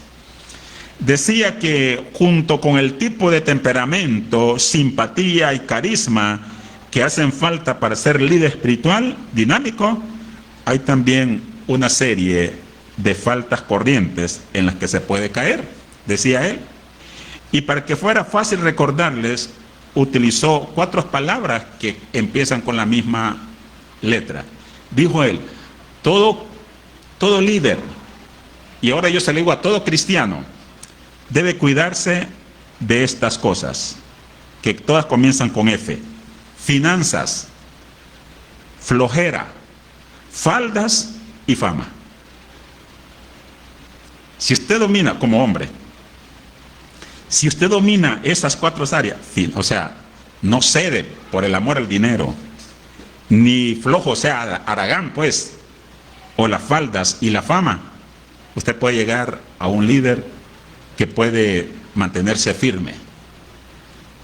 Decía que junto con el tipo de temperamento, simpatía y carisma que hacen falta para ser líder espiritual dinámico, hay también una serie de faltas corrientes en las que se puede caer, decía él. Y para que fuera fácil recordarles, utilizó 4 palabras que empiezan con la misma letra. Dijo él, todo líder, y ahora yo se lo digo a todo cristiano, debe cuidarse de estas cosas, que todas comienzan con F: finanzas, flojera, faldas y fama. Si usted domina como hombre, si usted domina esas 4 áreas, o sea, no cede por el amor al dinero, ni flojo, o sea, haragán, pues, o las faldas y la fama, usted puede llegar a un líder que puede mantenerse firme.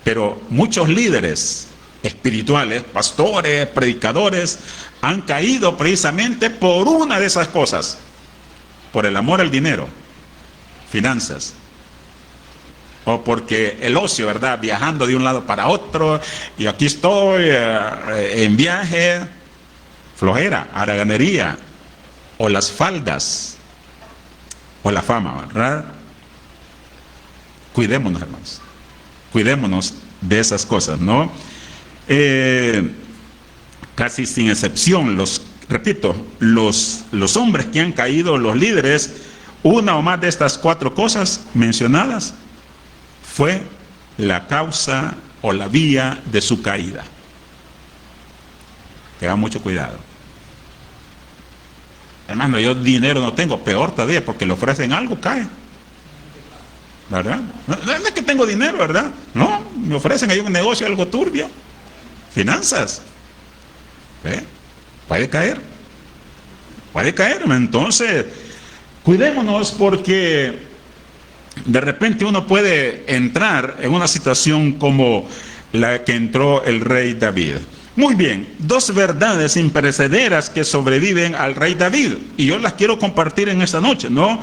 Pero muchos líderes espirituales, pastores, predicadores, han caído precisamente por una de esas cosas, por el amor al dinero, finanzas, o porque el ocio, ¿verdad? Viajando de un lado para otro, y aquí estoy en viaje, flojera, haraganería, o las faldas, o la fama, ¿verdad? Cuidémonos, hermanos, cuidémonos de esas cosas, ¿no? Casi sin excepción, repito, los hombres que han caído, los líderes, una o más de estas 4 cosas mencionadas, fue la causa o la vía de su caída. Tengan mucho cuidado. Hermano, yo dinero no tengo, peor todavía, porque le ofrecen algo, cae. ¿Verdad? No es que tengo dinero, ¿verdad? No, me ofrecen ahí un negocio, algo turbio. Finanzas. Puede caer. Puede caer. Entonces, cuidémonos, porque de repente uno puede entrar en una situación como la que entró el rey David. Muy bien, 2 verdades imperecederas que sobreviven al rey David, y yo las quiero compartir en esta noche, ¿no?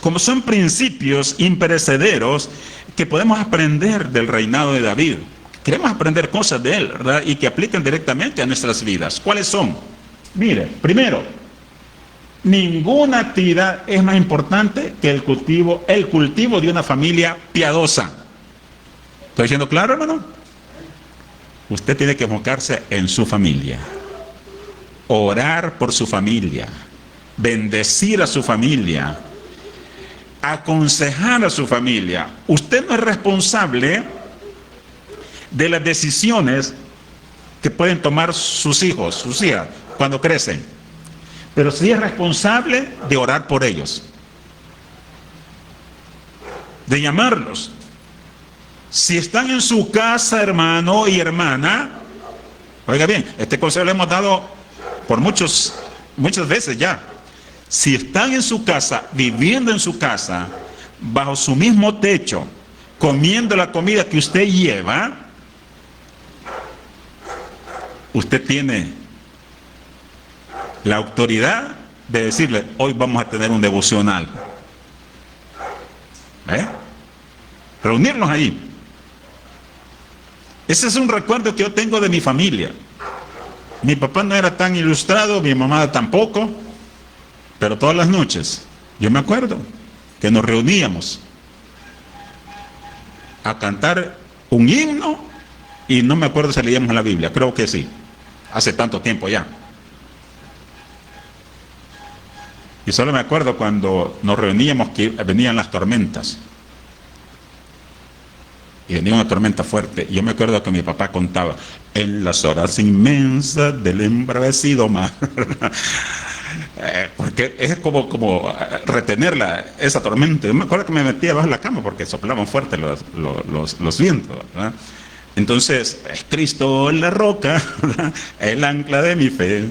Como son principios imperecederos que podemos aprender del reinado de David. Queremos aprender cosas de él, ¿verdad? Y que apliquen directamente a nuestras vidas. ¿Cuáles son? Mire, primero, ninguna actividad es más importante que el cultivo de una familia piadosa. ¿Estoy diciendo claro, hermano? Usted tiene que enfocarse en su familia, orar por su familia, bendecir a su familia, aconsejar a su familia. Usted no es responsable de las decisiones que pueden tomar sus hijos, sus hijas, cuando crecen, pero sí es responsable de orar por ellos, de llamarlos. Si están en su casa, hermano y hermana, oiga bien, este consejo lo hemos dado por muchas veces ya. Si están en su casa, viviendo en su casa, bajo su mismo techo, comiendo la comida que usted lleva, usted tiene la autoridad de decirle, hoy vamos a tener un devocional. Reunirnos ahí. Ese es un recuerdo que yo tengo de mi familia. Mi papá no era tan ilustrado, mi mamá tampoco, pero todas las noches, yo me acuerdo que nos reuníamos a cantar un himno, y no me acuerdo si leíamos la Biblia, creo que sí, hace tanto tiempo ya. Y solo me acuerdo cuando nos reuníamos que venían las tormentas. Y venía una tormenta fuerte. Y yo me acuerdo que mi papá contaba, en las horas inmensas del embravecido mar. Porque es como retener esa tormenta. Yo me acuerdo que me metía abajo de la cama porque soplaban fuerte los vientos, ¿verdad? Entonces, es Cristo la roca, ¿verdad? El ancla de mi fe.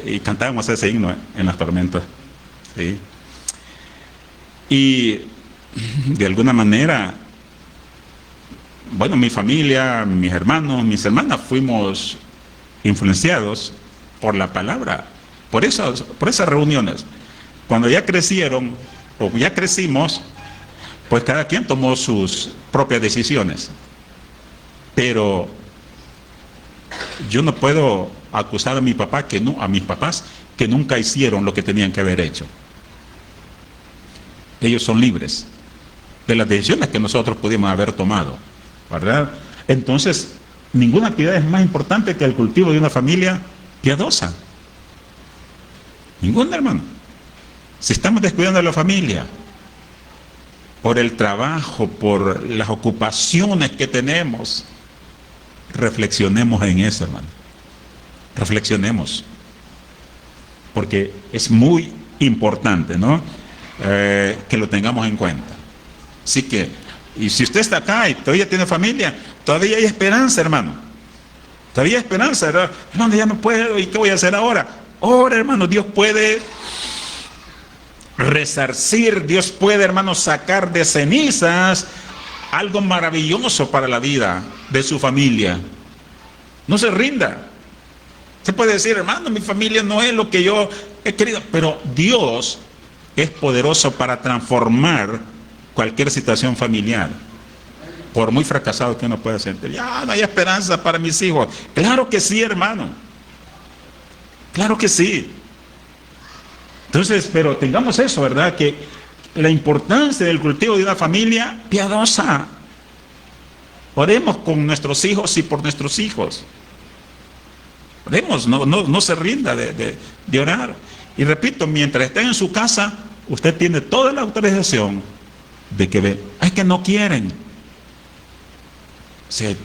Y cantábamos ese himno en las tormentas. ¿Sí? Y de alguna manera, bueno, mi familia, mis hermanos, mis hermanas, fuimos influenciados por la palabra, por esas reuniones. Cuando ya crecieron, o ya crecimos, pues cada quien tomó sus propias decisiones. Pero yo no puedo acusar a mi papá a mis papás que nunca hicieron lo que tenían que haber hecho. Ellos son libres de las decisiones que nosotros pudimos haber tomado, ¿verdad? Entonces, ninguna actividad es más importante que el cultivo de una familia piadosa. Ninguna, hermano. Si estamos descuidando a la familia por el trabajo, por las ocupaciones que tenemos, reflexionemos en eso, hermano. Reflexionemos. Porque es muy importante, ¿no? Que lo tengamos en cuenta. Así que, y si usted está acá y todavía tiene familia, todavía hay esperanza, hermano. Todavía hay esperanza, ¿verdad? Hermano, ya no puedo, ¿y qué voy a hacer ahora? Ahora, hermano, Dios puede resarcir, Dios puede, hermano, sacar de cenizas algo maravilloso para la vida de su familia. No se rinda. Se puede decir, hermano, mi familia no es lo que yo he querido, pero Dios es poderoso para transformar cualquier situación familiar, por muy fracasado que uno pueda sentir. Ya no hay esperanza para mis hijos. Claro que sí, hermano. Claro que sí. Entonces, pero tengamos eso, ¿verdad? Que la importancia del cultivo de una familia piadosa. Oremos con nuestros hijos y por nuestros hijos. Oremos, no se rinda de orar. Y repito, mientras esté en su casa, usted tiene toda la autorización de que ve. Es que no quieren. Si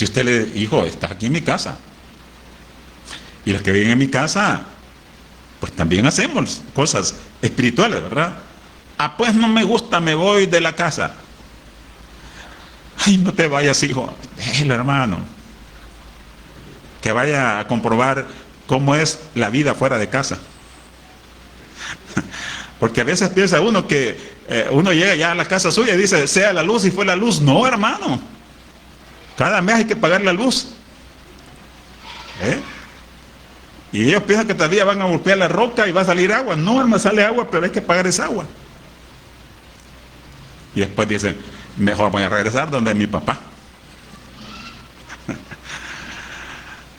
usted le dice, hijo, estás aquí en mi casa. Y los que viven en mi casa, pues también hacemos cosas espirituales, ¿verdad? Ah, pues no me gusta, me voy de la casa. Ay, no te vayas, hijo. Déjelo, hermano. Que vaya a comprobar cómo es la vida fuera de casa. Porque a veces piensa uno que uno llega ya a la casa suya y dice, sea la luz y fue la luz. No, hermano. Cada mes hay que pagar la luz. Y ellos piensan que todavía van a golpear la roca y va a salir agua. No, hermano, sale agua, pero hay que pagar esa agua. Y después dicen, mejor voy a regresar donde mi papá.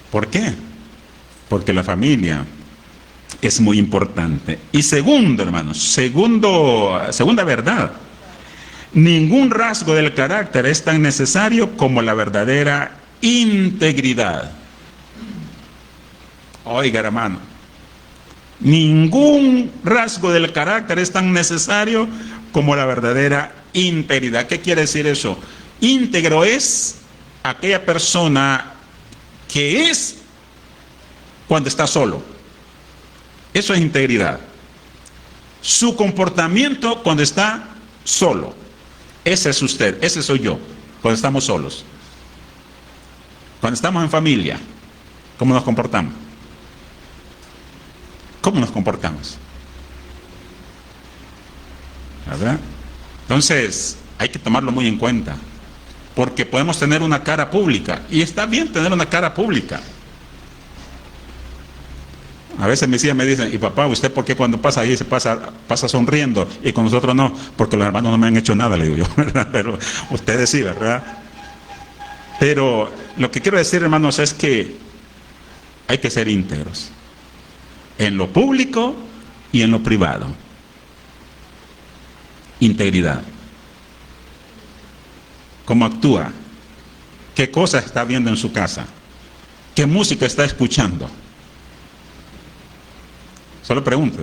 ¿Por qué? Porque la familia es muy importante. Y segundo, hermanos, segunda verdad, ningún rasgo del carácter es tan necesario como la verdadera integridad. Oiga, hermano, ningún rasgo del carácter es tan necesario como la verdadera integridad. ¿Qué quiere decir eso? Íntegro es aquella persona que es cuando está solo. Eso es integridad. Su comportamiento cuando está solo. Ese es usted, ese soy yo, cuando estamos solos. Cuando estamos en familia, ¿cómo nos comportamos? ¿Cómo nos comportamos? ¿Verdad? Entonces, hay que tomarlo muy en cuenta. Porque podemos tener una cara pública. Y está bien tener una cara pública. A veces mis hijas me dicen, y papá, ¿usted por qué cuando pasa ahí se pasa sonriendo y con nosotros no? Porque los hermanos no me han hecho nada, le digo yo, ¿verdad? Pero ustedes sí, ¿verdad? Pero lo que quiero decir, hermanos, es que hay que ser íntegros en lo público y en lo privado. Integridad. ¿Cómo actúa? ¿Qué cosas está viendo en su casa? ¿Qué música está escuchando? Solo pregunto,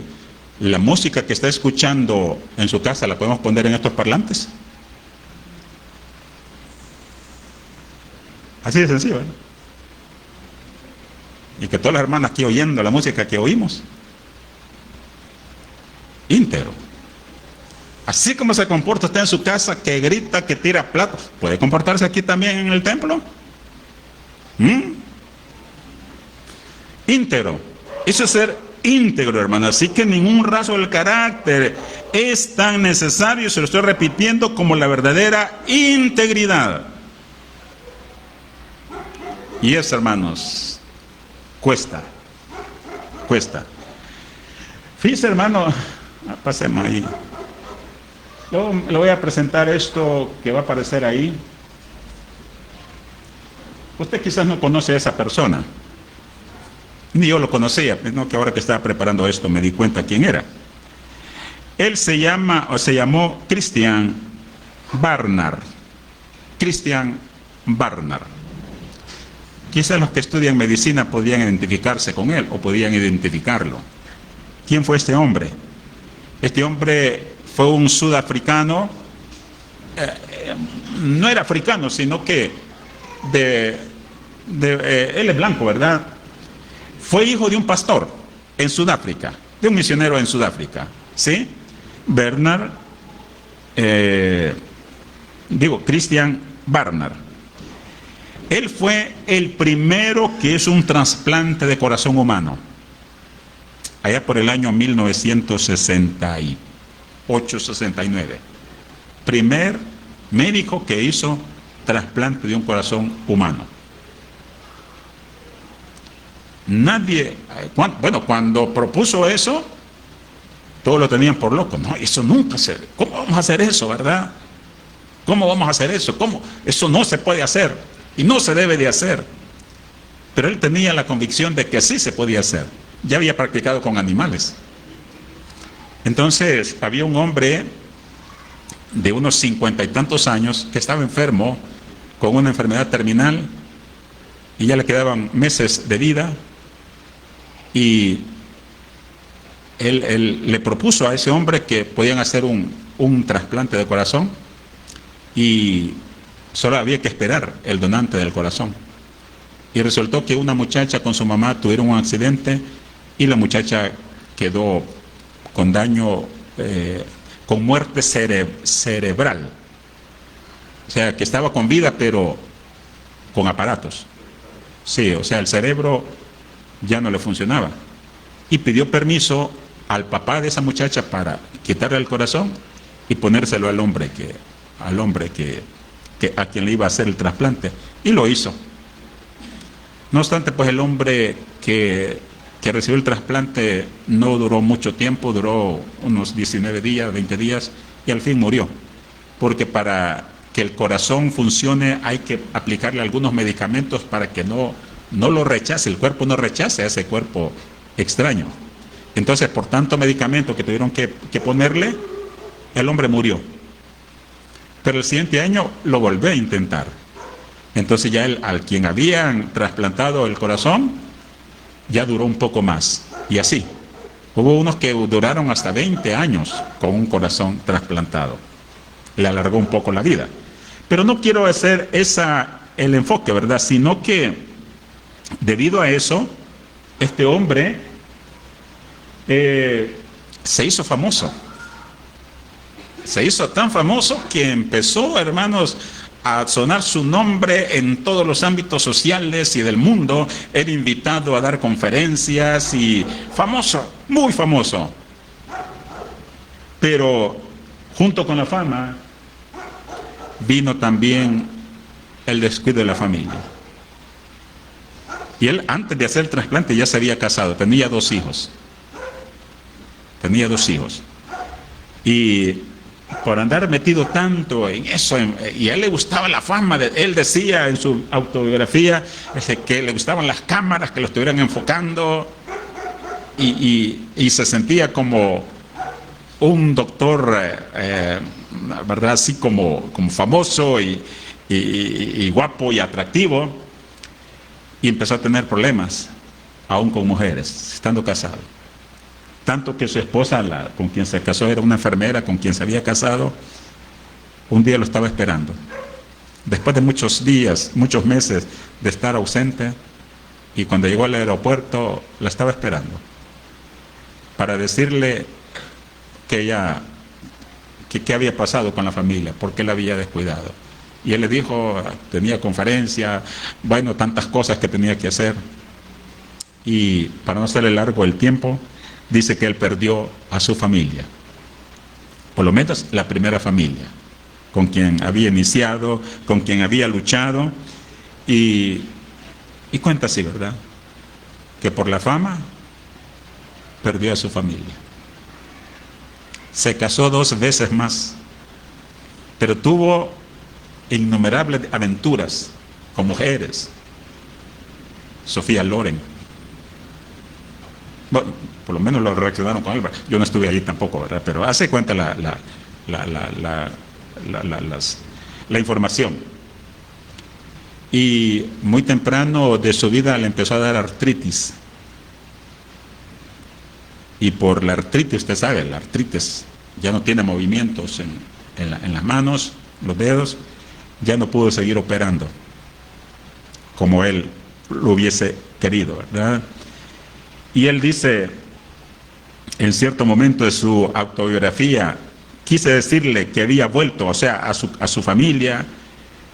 ¿la música que está escuchando en su casa la podemos poner en estos parlantes? Así de sencillo, ¿verdad? Y que todas las hermanas aquí oyendo la música que oímos, íntegro. Así como se comporta usted en su casa, que grita, que tira platos, ¿puede comportarse aquí también en el templo? Íntegro. Eso es ser íntegro, hermano. Así que ningún rasgo del carácter es tan necesario, se lo estoy repitiendo, como la verdadera integridad. Y eso, hermanos, cuesta. Fíjese, hermano, pasemos ahí. Yo le voy a presentar esto que va a aparecer ahí. Usted quizás no conoce a esa persona. Ni yo lo conocía, no, que ahora que estaba preparando esto me di cuenta quién era. Él se llamó Christian Barnard. Christian Barnard. Quizás los que estudian medicina podían identificarse con él o podían identificarlo. ¿Quién fue este hombre? Este hombre fue un sudafricano, no era africano, sino que él es blanco, ¿verdad? Fue hijo de un pastor en Sudáfrica, de un misionero en Sudáfrica, ¿sí? Christian Barnard. Él fue el primero que hizo un trasplante de corazón humano, allá por el año 1968-69. Primer médico que hizo trasplante de un corazón humano. Nadie, cuando propuso eso, todos lo tenían por loco. No, eso nunca ¿cómo vamos a hacer eso, verdad? ¿Cómo vamos a hacer eso? ¿Cómo? Eso no se puede hacer y no se debe de hacer. Pero él tenía la convicción de que sí se podía hacer. Ya había practicado con animales. Entonces, había un hombre de unos 50 y tantos años que estaba enfermo con una enfermedad terminal y ya le quedaban meses de vida. Y él le propuso a ese hombre que podían hacer un trasplante de corazón y solo había que esperar el donante del corazón. Y resultó que una muchacha con su mamá tuvieron un accidente y la muchacha quedó con daño, con muerte cerebral. O sea, que estaba con vida pero con aparatos. Sí, o sea, el cerebro ya no le funcionaba. Y pidió permiso al papá de esa muchacha para quitarle el corazón y ponérselo al hombre a quien le iba a hacer el trasplante. Y lo hizo. No obstante, pues el hombre que recibió el trasplante no duró mucho tiempo, duró unos 19 días, 20 días, y al fin murió. Porque para que el corazón funcione hay que aplicarle algunos medicamentos para que no lo rechace, el cuerpo no rechace a ese cuerpo extraño. Entonces, por tanto medicamento que tuvieron que ponerle, el hombre murió. Pero el siguiente año lo volvió a intentar. Entonces ya al quien habían trasplantado el corazón, ya duró un poco más. Y así. Hubo unos que duraron hasta 20 años con un corazón trasplantado. Le alargó un poco la vida. Pero no quiero hacer el enfoque, ¿verdad? Sino que debido a eso, este hombre se hizo famoso. Se hizo tan famoso que empezó, hermanos, a sonar su nombre en todos los ámbitos sociales y del mundo. Era invitado a dar conferencias y famoso, muy famoso. Pero junto con la fama vino también el descuido de la familia. Y él, antes de hacer el trasplante, ya se había casado, tenía 2 hijos. Tenía 2 hijos. Y por andar metido tanto en eso, y a él le gustaba la fama, él decía en su autobiografía que le gustaban las cámaras, que lo estuvieran enfocando, y se sentía como un doctor, ¿verdad? Así como famoso y guapo y atractivo, y empezó a tener problemas, aún con mujeres, estando casado. Tanto que su esposa, con quien se casó, era una enfermera con quien se había casado, un día lo estaba esperando. Después de muchos días, muchos meses de estar ausente, y cuando llegó al aeropuerto, la estaba esperando para decirle que qué había pasado con la familia, por qué la había descuidado. Y él le dijo, tenía conferencia, bueno, tantas cosas que tenía que hacer. Y para no hacerle largo el tiempo, dice que él perdió a su familia, por lo menos la primera familia, con quien había iniciado, con quien había luchado, y cuenta así, ¿verdad? Que por la fama perdió a su familia. Se casó 2 veces más, pero tuvo innumerables aventuras con mujeres. Sofía Loren. Bueno, por lo menos lo reaccionaron con él. Yo no estuve allí tampoco, ¿verdad? Pero hace cuenta la información. Y muy temprano de su vida le empezó a dar artritis. Y por la artritis, usted sabe, la artritis ya no tiene movimientos en las manos, los dedos, ya no pudo seguir operando como él lo hubiese querido, ¿verdad? Y él dice, en cierto momento de su autobiografía, quise decirle que había vuelto, o sea, a su familia,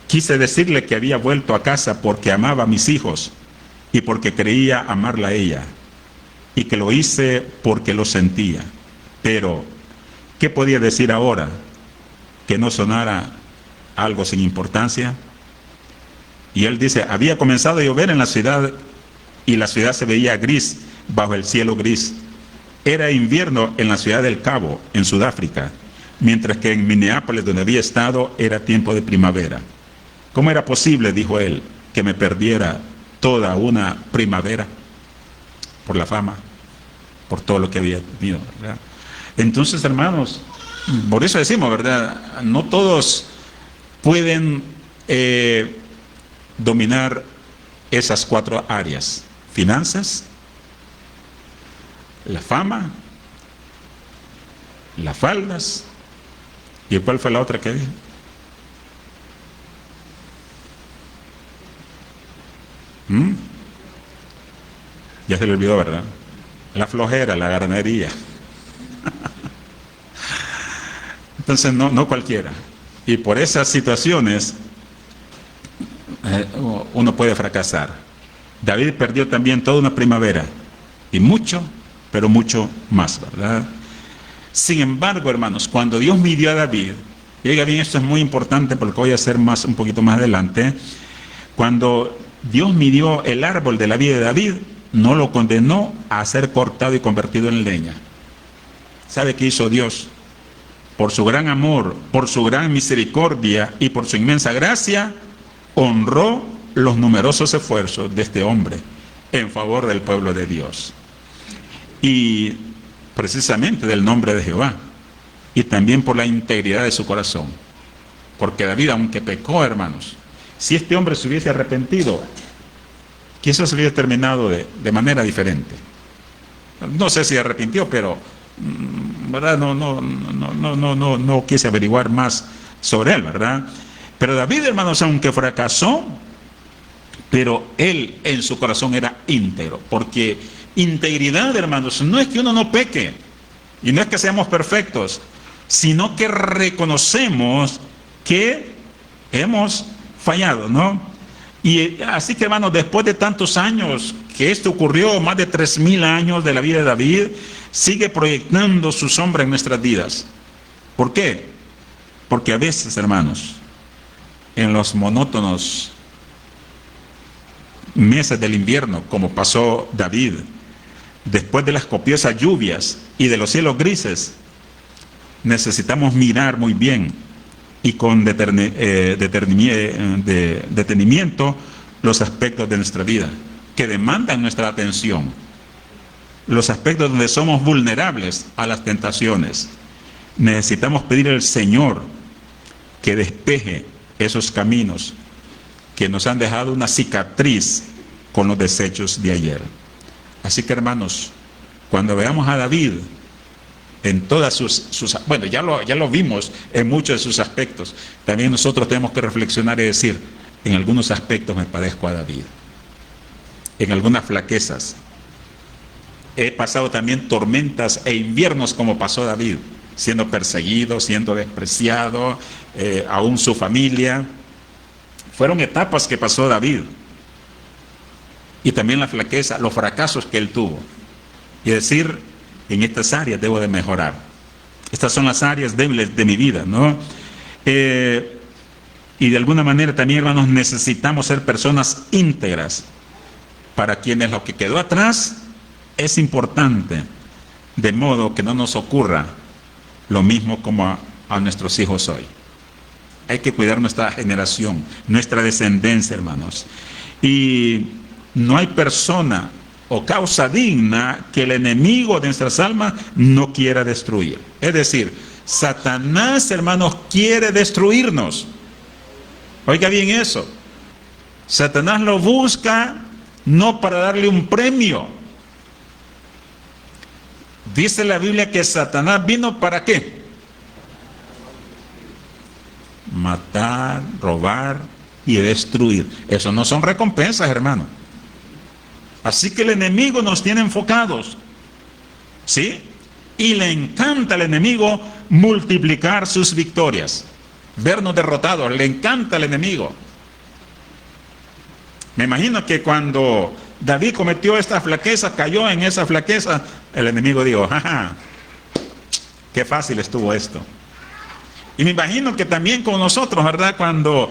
quise decirle que había vuelto a casa porque amaba a mis hijos y porque creía amarla a ella, y que lo hice porque lo sentía. Pero, ¿qué podía decir ahora que no sonara algo sin importancia? Y él dice, había comenzado a llover en la ciudad y la ciudad se veía gris bajo el cielo gris. Era invierno en la ciudad del Cabo, en Sudáfrica, mientras que en Minneapolis, donde había estado, era tiempo de primavera. ¿Cómo era posible, dijo él, que me perdiera toda una primavera? Por la fama, por todo lo que había tenido, ¿verdad? Entonces, hermanos, por eso decimos, ¿verdad? No todos pueden dominar esas 4 áreas: finanzas, la fama, las faldas, ¿y cuál fue la otra que dije? Ya se le olvidó, ¿verdad? La flojera, la garanería. Entonces no cualquiera. Y por esas situaciones uno puede fracasar. David perdió también toda una primavera, y mucho, pero mucho más, ¿verdad? Sin embargo, hermanos, cuando Dios midió a David, y oiga bien, esto es muy importante porque voy a hacer un poquito más adelante, cuando Dios midió el árbol de la vida de David, no lo condenó a ser cortado y convertido en leña. ¿Sabe qué hizo Dios? Por su gran amor, por su gran misericordia y por su inmensa gracia, honró los numerosos esfuerzos de este hombre en favor del pueblo de Dios. Y precisamente del nombre de Jehová. Y también por la integridad de su corazón. Porque David, aunque pecó, hermanos, si este hombre se hubiese arrepentido, quizás se hubiese terminado de manera diferente. No sé si arrepintió, pero ¿verdad? No quise averiguar más sobre él, ¿verdad? Pero David, hermanos, aunque fracasó, pero él en su corazón era íntegro. Porque integridad, hermanos, no es que uno no peque, y no es que seamos perfectos, sino que reconocemos que hemos fallado, ¿no? Y así que, hermanos, después de tantos años que esto ocurrió, más de 3000 años de la vida de David, sigue proyectando su sombra en nuestras vidas. ¿Por qué? Porque a veces, hermanos, en los monótonos meses del invierno, como pasó David, después de las copiosas lluvias y de los cielos grises, necesitamos mirar muy bien y con detenimiento los aspectos de nuestra vida que demandan nuestra atención, los aspectos donde somos vulnerables a las tentaciones. Necesitamos pedir al Señor que despeje esos caminos que nos han dejado una cicatriz con los desechos de ayer. Así que, hermanos, cuando veamos a David en todas bueno, ya lo vimos en muchos de sus aspectos, también nosotros tenemos que reflexionar y decir, en algunos aspectos me parezco a David, en algunas flaquezas. He pasado también tormentas e inviernos como pasó David, siendo perseguido, siendo despreciado, aún su familia. Fueron etapas que pasó David. Y también la flaqueza, los fracasos que él tuvo. Y decir, en estas áreas debo de mejorar. Estas son las áreas débiles de mi vida, ¿no? Y de alguna manera también, hermanos, necesitamos ser personas íntegras, para quienes lo que quedó atrás es importante, de modo que no nos ocurra lo mismo como a nuestros hijos hoy. Hay que cuidar nuestra generación, nuestra descendencia, hermanos. Y no hay persona o causa digna que el enemigo de nuestras almas no quiera destruir. Es decir, Satanás, hermanos, quiere destruirnos. Oiga bien eso. Satanás lo busca no para darle un premio. Dice la Biblia que Satanás vino ¿para qué? Matar, robar y destruir. Eso no son recompensas, hermano. Así que el enemigo nos tiene enfocados, ¿sí? Y le encanta al enemigo multiplicar sus victorias, vernos derrotados. Le encanta al enemigo. Me imagino que cuando David cometió esta flaqueza, cayó en esa flaqueza, el enemigo dijo, jaja, qué fácil estuvo esto. Y me imagino que también con nosotros, ¿verdad? Cuando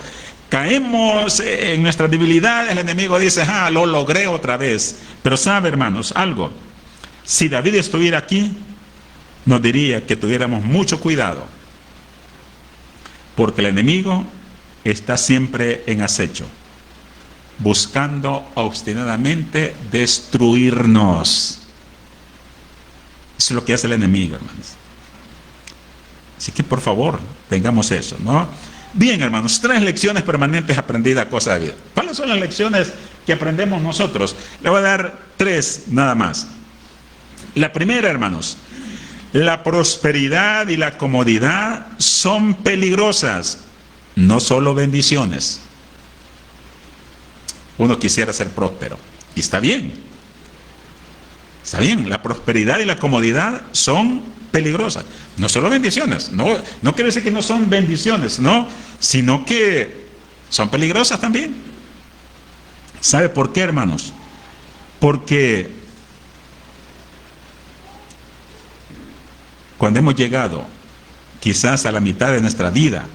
caemos en nuestra debilidad, el enemigo dice, lo logré otra vez. Pero sabe, hermanos, algo. Si David estuviera aquí, nos diría que tuviéramos mucho cuidado. Porque el enemigo está siempre en acecho, buscando obstinadamente destruirnos. Eso es lo que hace el enemigo, hermanos. Así que por favor, tengamos eso, ¿no? Bien, hermanos, 3 lecciones permanentes aprendidas a cosa de vida. ¿Cuáles son las lecciones que aprendemos nosotros? Le voy a dar 3 nada más. La primera, hermanos, la prosperidad y la comodidad son peligrosas, no solo bendiciones. Uno quisiera ser próspero, y está bien. Está bien, la prosperidad y la comodidad son peligrosas. No solo bendiciones, no quiere decir que no son bendiciones, no, sino que son peligrosas también. ¿Sabe por qué, hermanos? Porque cuando hemos llegado quizás a la mitad de nuestra vida,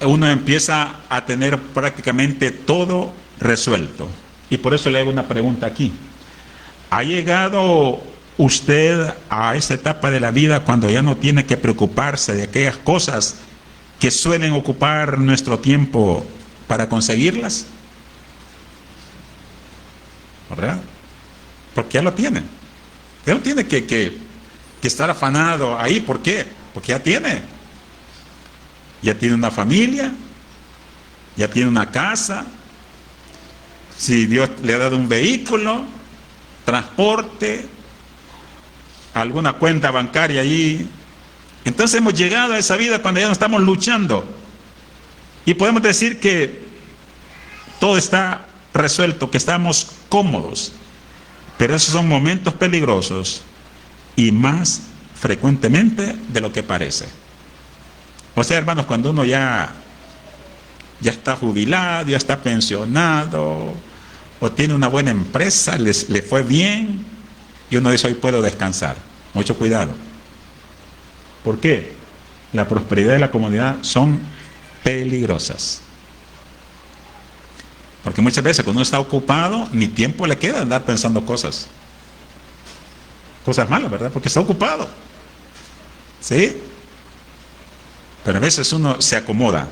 uno empieza a tener prácticamente todo resuelto. Y por eso le hago una pregunta aquí. ¿Ha llegado usted a esa etapa de la vida cuando ya no tiene que preocuparse de aquellas cosas que suelen ocupar nuestro tiempo para conseguirlas? ¿Verdad? Porque ya lo tiene. Ya no tiene que estar afanado ahí. ¿Por qué? Porque ya tiene. Ya tiene una familia, ya tiene una casa. Si Dios le ha dado un vehículo, transporte, alguna cuenta bancaria allí. Entonces hemos llegado a esa vida cuando ya no estamos luchando. Y podemos decir que todo está resuelto, que estamos cómodos. Pero esos son momentos peligrosos y más frecuentemente de lo que parece. O sea, hermanos, cuando uno ya está jubilado, ya está pensionado, o tiene una buena empresa, le fue bien, y uno dice, hoy puedo descansar. Mucho cuidado. ¿Por qué? La prosperidad y la comodidad son peligrosas. Porque muchas veces cuando uno está ocupado, ni tiempo le queda de andar pensando cosas malas, ¿verdad? Porque está ocupado. ¿Sí? Pero a veces uno se acomoda.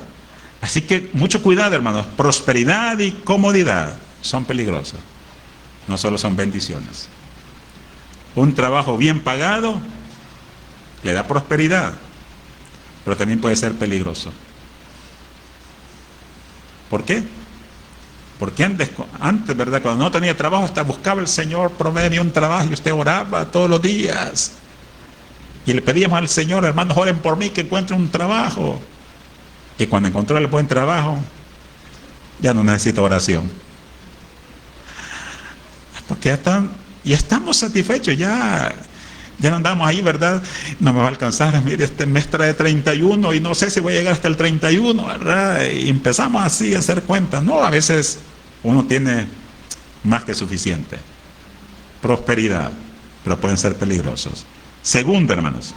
Así que mucho cuidado, hermanos. Prosperidad y comodidad son peligrosos. No solo son bendiciones. Un trabajo bien pagado le da prosperidad, pero también puede ser peligroso. ¿Por qué? Porque antes, ¿verdad? Cuando no tenía trabajo, hasta buscaba el Señor, proveerme un trabajo, y usted oraba todos los días. Y le pedíamos al Señor, hermanos, oren por mí que encuentre un trabajo. Y cuando encontró el buen trabajo, ya no necesita oración. Porque ya estamos satisfechos, ya no andamos ahí, ¿verdad? No me va a alcanzar, mire, este mes trae 31 y no sé si voy a llegar hasta el 31, ¿verdad? Y empezamos así a hacer cuentas. No, a veces uno tiene más que suficiente. Prosperidad, pero pueden ser peligrosos. Segundo, hermanos,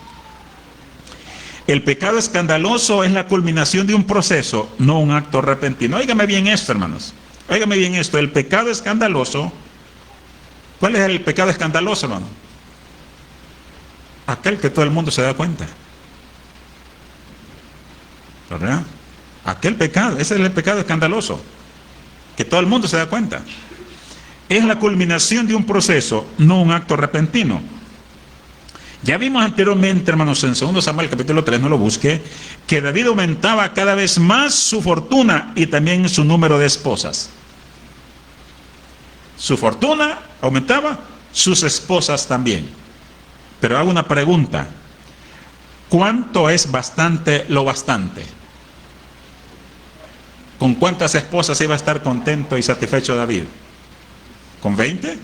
el pecado escandaloso es la culminación de un proceso, no un acto repentino. Óigame bien esto, hermanos. Óigame bien esto. El pecado escandaloso, ¿cuál es el pecado escandaloso, hermano? Aquel que todo el mundo se da cuenta. ¿Verdad? Aquel pecado, ese es el pecado escandaloso, que todo el mundo se da cuenta. Es la culminación de un proceso, no un acto repentino. Ya vimos anteriormente, hermanos, en 2 Samuel capítulo 3, no lo busque, que David aumentaba cada vez más su fortuna y también su número de esposas. Su fortuna aumentaba, sus esposas también. Pero hago una pregunta. ¿Cuánto es bastante lo bastante? ¿Con cuántas esposas iba a estar contento y satisfecho David? ¿Con 20?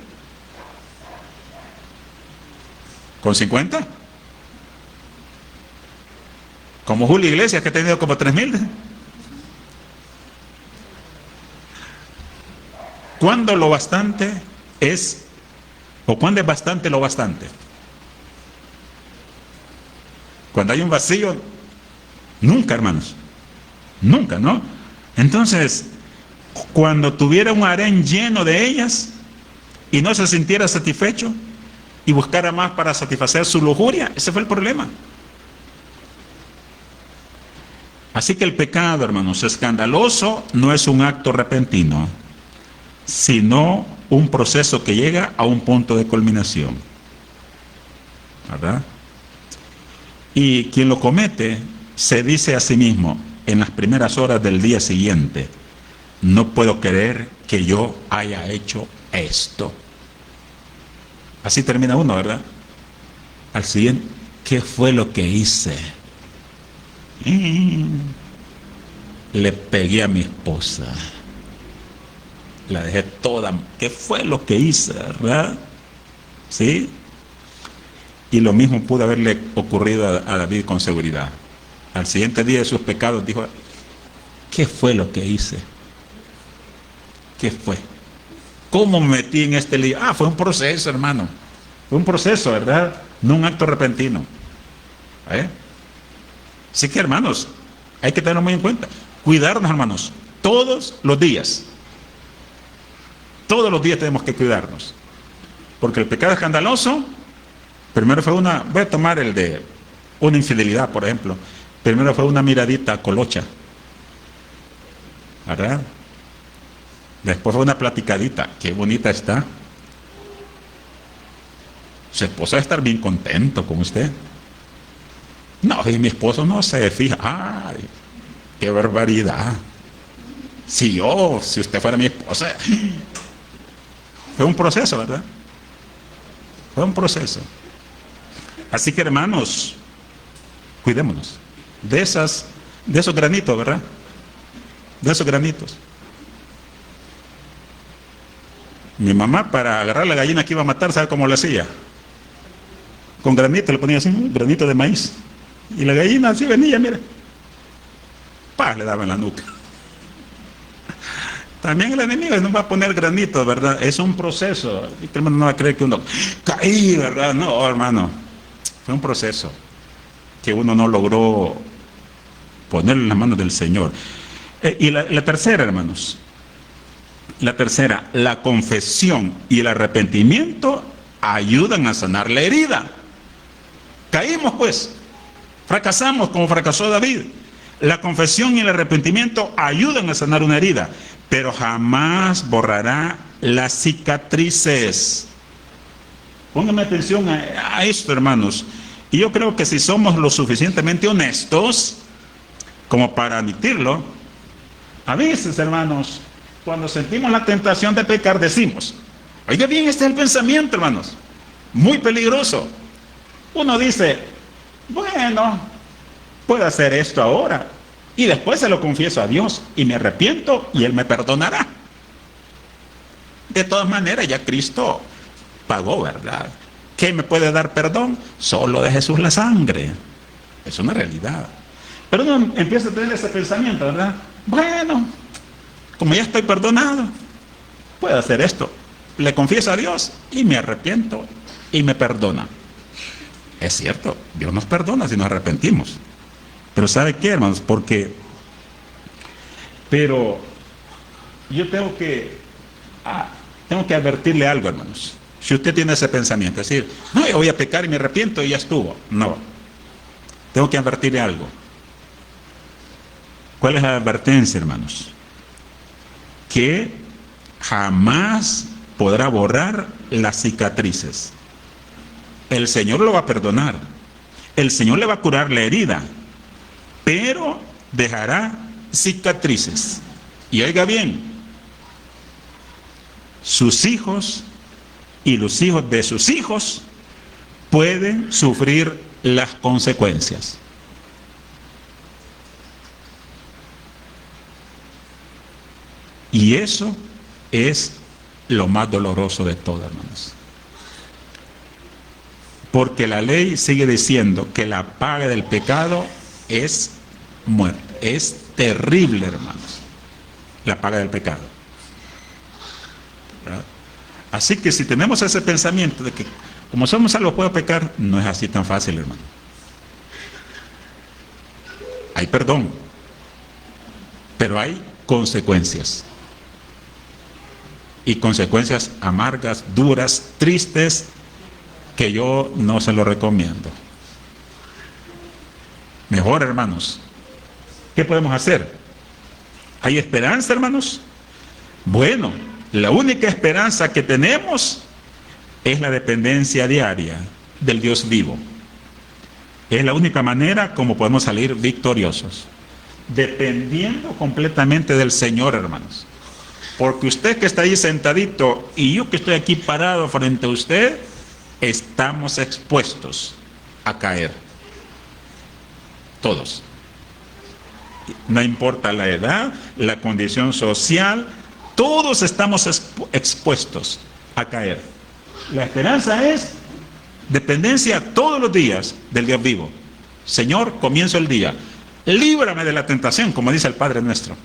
¿Con 50? Como Julio Iglesias, que ha tenido como 3,000. ¿Cuándo lo bastante es, o cuándo es bastante lo bastante? Cuando hay un vacío, nunca, hermanos. Nunca, ¿no? Entonces, cuando tuviera un harén lleno de ellas y no se sintiera satisfecho y buscara más para satisfacer su lujuria, ese fue el problema. Así que el pecado, hermanos, escandaloso no es un acto repentino, sino un proceso que llega a un punto de culminación. ¿Verdad? Y quien lo comete se dice a sí mismo en las primeras horas del día siguiente: no puedo creer que yo haya hecho esto. Así termina uno, ¿verdad? Al siguiente, ¿qué fue lo que hice? Le pegué a mi esposa, la dejé toda. ¿Qué fue lo que hice, verdad? ¿Sí? Y lo mismo pudo haberle ocurrido a David con seguridad. Al siguiente día de sus pecados dijo: ¿qué fue lo que hice? ¿Qué fue? ¿Cómo me metí en este lío? Fue un proceso, hermano. Fue un proceso, ¿verdad? No un acto repentino. Así que, hermanos, hay que tenerlo muy en cuenta. Cuidarnos, hermanos, todos los días. Todos los días tenemos que cuidarnos. Porque el pecado escandaloso, primero fue voy a tomar el de una infidelidad, por ejemplo. Primero fue una miradita colocha, ¿verdad? Después fue una platicadita. Qué bonita está. Su esposo va a estar bien contento con usted. No, y mi esposo no se fija. ¡Ay, qué barbaridad! Si usted fuera mi esposa. Fue un proceso, ¿verdad? Fue un proceso. Así que, hermanos, cuidémonos de esos granitos, ¿verdad? De esos granitos. Mi mamá, para agarrar la gallina que iba a matar, ¿sabe cómo lo hacía? Con granito, le ponía así, granito de maíz. Y la gallina así venía, mira. Le daba en la nuca. También el enemigo no va a poner granito, ¿verdad? Es un proceso. Y que hermano no va a creer que uno caí, ¿verdad? No, hermano. Fue un proceso que uno no logró poner en las manos del Señor. Y la tercera, hermanos. La tercera, la confesión y el arrepentimiento ayudan a sanar la herida. Caímos pues, fracasamos como fracasó David. La confesión y el arrepentimiento ayudan a sanar una herida, pero jamás borrará las cicatrices. Pónganme atención a esto, hermanos. Y yo creo que si somos lo suficientemente honestos como para admitirlo, a veces, hermanos, cuando sentimos la tentación de pecar, decimos, oiga bien, este es el pensamiento, hermanos, muy peligroso. Uno dice, bueno, puedo hacer esto ahora y después se lo confieso a Dios y me arrepiento y Él me perdonará. De todas maneras, ya Cristo pagó, ¿verdad? ¿Qué me puede dar perdón? Solo de Jesús la sangre. Es una realidad. Pero uno empieza a tener ese pensamiento, ¿verdad? Bueno, como ya estoy perdonado, puedo hacer esto. Le confieso a Dios y me arrepiento y me perdona. Es cierto, Dios nos perdona si nos arrepentimos. Pero ¿sabe qué, hermanos? Pero yo tengo que advertirle algo, hermanos. Si usted tiene ese pensamiento, es decir, no, yo voy a pecar y me arrepiento y ya estuvo. No. Tengo que advertirle algo. ¿Cuál es la advertencia, hermanos? Que jamás podrá borrar las cicatrices. El Señor lo va a perdonar. El Señor le va a curar la herida. Pero dejará cicatrices. Y oiga bien, sus hijos y los hijos de sus hijos pueden sufrir las consecuencias. Y eso es lo más doloroso de todo, hermanos. Porque la ley sigue diciendo que la paga del pecado es muerte. Es terrible, hermanos, la paga del pecado. ¿Verdad? Así que si tenemos ese pensamiento de que como somos salvos puedo pecar, no es así tan fácil, hermano. Hay perdón, pero hay consecuencias. Y consecuencias amargas, duras, tristes, que yo no se lo recomiendo. Mejor, hermanos, ¿qué podemos hacer? ¿Hay esperanza, hermanos? Bueno, la única esperanza que tenemos es la dependencia diaria del Dios vivo. Es la única manera como podemos salir victoriosos, dependiendo completamente del Señor, hermanos. Porque usted que está ahí sentadito y yo que estoy aquí parado frente a usted, estamos expuestos a caer. Todos. No importa la edad, la condición social, todos estamos expuestos a caer. La esperanza es dependencia todos los días del Dios vivo. Señor, comienzo el día. Líbrame de la tentación, como dice el Padre nuestro.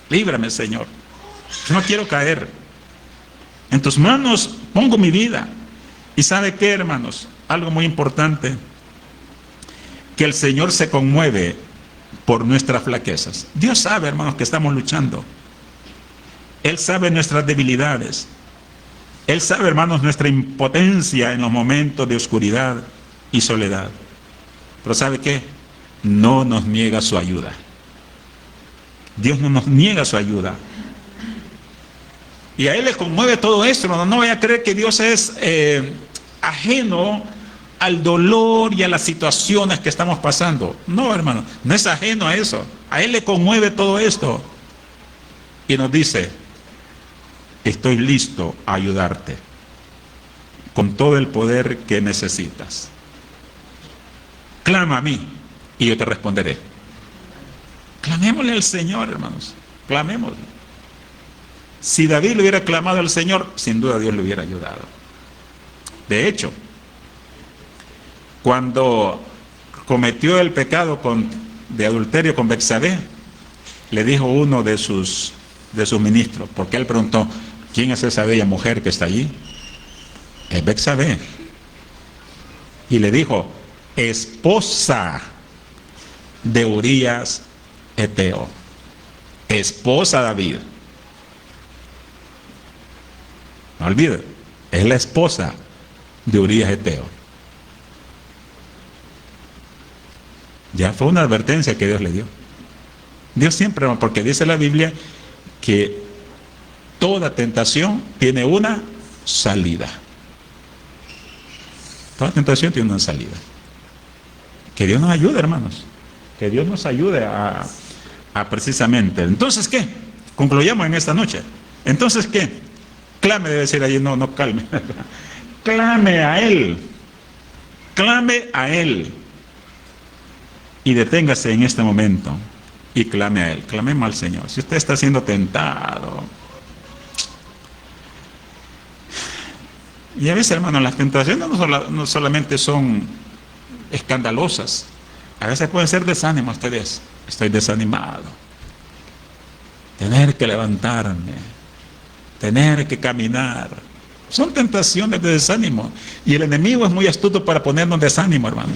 Líbrame, Señor. Yo no quiero caer. En tus manos pongo mi vida. ¿Y sabe qué, hermanos? Algo muy importante. Que el Señor se conmueve por nuestras flaquezas. Dios sabe, hermanos, que estamos luchando. Él sabe nuestras debilidades. Él sabe, hermanos, nuestra impotencia en los momentos de oscuridad y soledad. Pero ¿sabe qué? No nos niega su ayuda. Dios no nos niega su ayuda. Y a Él le conmueve todo esto, hermano. No vaya a creer que Dios es ajeno al dolor y a las situaciones que estamos pasando. No, hermano, no es ajeno a eso. A Él le conmueve todo esto. Y nos dice, estoy listo a ayudarte con todo el poder que necesitas. Clama a mí y yo te responderé. Clamémosle al Señor, hermanos. Clamémosle. Si David le hubiera clamado al Señor, sin duda Dios le hubiera ayudado. De hecho, cuando cometió el pecado de adulterio con Betsabé, le dijo uno de sus ministros, porque él preguntó, ¿quién es esa bella mujer que está allí? Es Betsabé. Y le dijo, esposa de Urías Eteo, esposa de David. No olvide, es la esposa de Urías Eteo. Ya fue una advertencia que Dios le dio. Dios siempre, porque dice la Biblia que toda tentación tiene una salida. Toda tentación tiene una salida. Que Dios nos ayude, hermanos. Que Dios nos ayude a precisamente. Entonces, ¿qué? Concluyamos en esta noche. Entonces, ¿qué? Clame, debe decir allí, no calme. Clame a Él. Clame a Él. Y deténgase en este momento y clame a Él. Clamemos al Señor. Si usted está siendo tentado. Y a veces, hermanos, las tentaciones no solamente son escandalosas. A veces pueden ser desánimo. Ustedes, estoy desanimado. Tener que levantarme. Tener que caminar. Son tentaciones de desánimo. Y el enemigo es muy astuto para ponernos desánimo, hermano.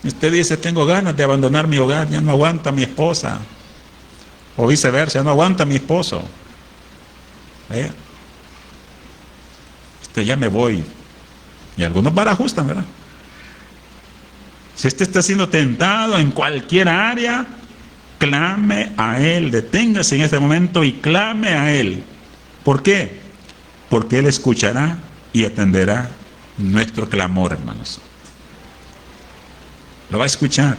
Usted dice, tengo ganas de abandonar mi hogar, ya no aguanta mi esposa. O viceversa, ya no aguanta mi esposo. Ya me voy. Y algunos barajustan, ¿verdad? Si usted está siendo tentado en cualquier área, clame a Él. Deténgase en este momento y clame a Él. ¿Por qué? Porque Él escuchará y atenderá nuestro clamor, hermanos. Lo va a escuchar.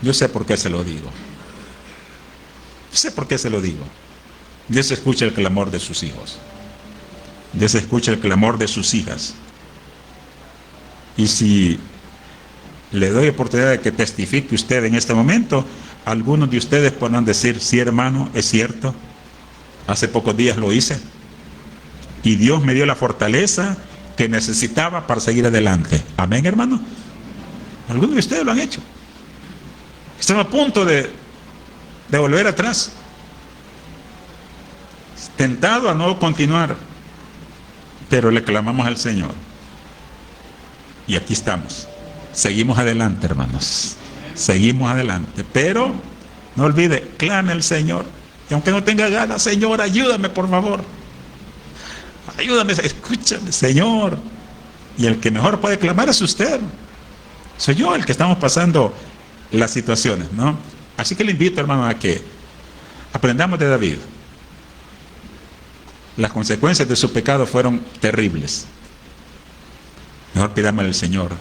Yo sé por qué se lo digo. Yo sé por qué se lo digo. Dios escucha el clamor de sus hijos. Dios escucha el clamor de sus hijas. Y si le doy oportunidad de que testifique usted en este momento, algunos de ustedes podrán decir, sí, hermano, es cierto. Hace pocos días lo hice. Y Dios me dio la fortaleza que necesitaba para seguir adelante. Amén, hermano. Algunos de ustedes lo han hecho. Están a punto de volver atrás. Tentado a no continuar. Pero le clamamos al Señor. Y aquí estamos. Seguimos adelante, hermanos. Seguimos adelante. Pero no olvide, clame al Señor. Y aunque no tenga ganas, Señor, ayúdame, por favor. Ayúdame, escúchame, Señor. Y el que mejor puede clamar es usted. Soy yo el que estamos pasando las situaciones, ¿no? Así que le invito, hermano, a que aprendamos de David. Las consecuencias de su pecado fueron terribles. Mejor pidamos al Señor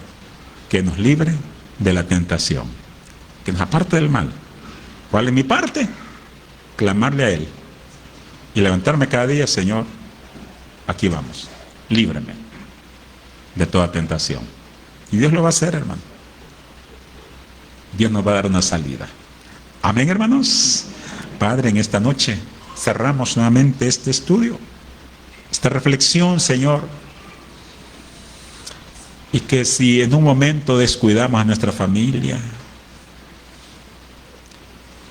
que nos libre de la tentación, que nos aparte del mal. ¿Cuál es mi parte? Clamarle a Él y levantarme cada día, Señor, aquí vamos, líbrame de toda tentación. Y Dios lo va a hacer, hermano. Dios nos va a dar una salida. Amén, hermanos. Padre, en esta noche cerramos nuevamente este estudio, esta reflexión, Señor. Y que si en un momento descuidamos a nuestra familia,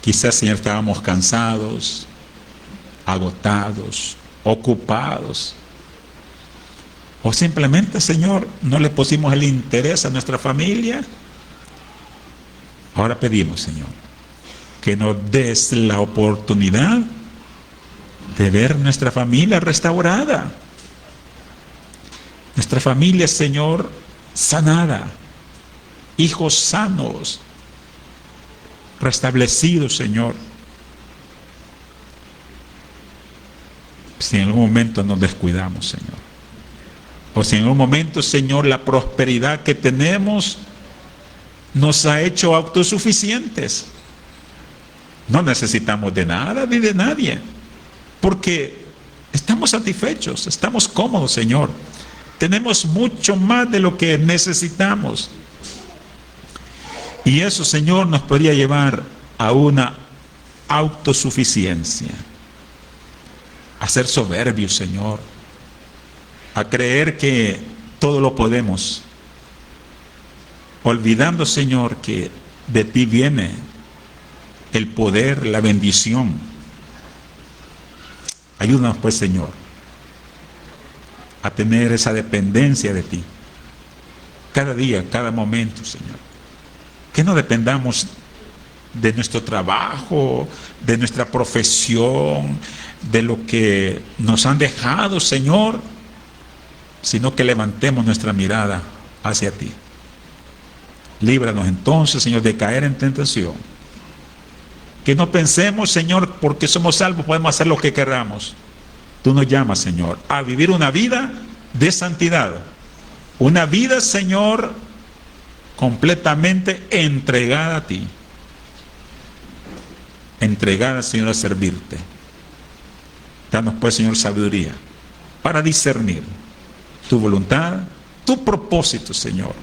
quizás, Señor, estábamos cansados, agotados, ocupados, o simplemente, Señor, no le pusimos el interés a nuestra familia. Ahora pedimos, Señor, que nos des la oportunidad de ver nuestra familia restaurada. Nuestra familia, Señor, sanada. Hijos sanos, restablecidos, Señor. Si en algún momento nos descuidamos, Señor. O si en algún momento, Señor, la prosperidad que tenemos nos ha hecho autosuficientes. No necesitamos de nada ni de nadie. Porque estamos satisfechos, estamos cómodos, Señor. Tenemos mucho más de lo que necesitamos. Y eso, Señor, nos podría llevar a una autosuficiencia. A ser soberbios, Señor. A creer que todo lo podemos. Olvidando, Señor, que de ti viene el poder, la bendición. Ayúdanos, pues, Señor, a tener esa dependencia de ti. Cada día, cada momento, Señor. Que no dependamos de nuestro trabajo, de nuestra profesión, de lo que nos han dejado, Señor, sino que levantemos nuestra mirada hacia ti. Líbranos entonces, Señor, de caer en tentación. Que no pensemos, Señor, porque somos salvos podemos hacer lo que queramos. Tú nos llamas, Señor, a vivir una vida de santidad. Una vida, Señor, completamente entregada a ti. Entregada, Señor, a servirte. Danos, pues, Señor, sabiduría para discernir tu voluntad, tu propósito, Señor,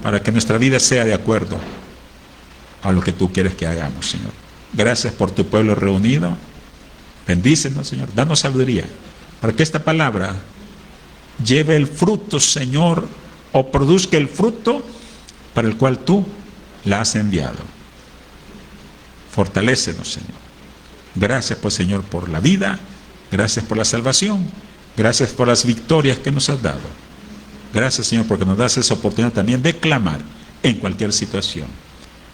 para que nuestra vida sea de acuerdo a lo que tú quieres que hagamos, Señor. Gracias por tu pueblo reunido. Bendícenos, Señor. Danos sabiduría para que esta palabra lleve el fruto, Señor, o produzca el fruto para el cual tú la has enviado. Fortalécenos, Señor. Gracias, pues, Señor, por la vida. Gracias por la salvación. Gracias por las victorias que nos has dado. Gracias, Señor, porque nos das esa oportunidad también de clamar en cualquier situación.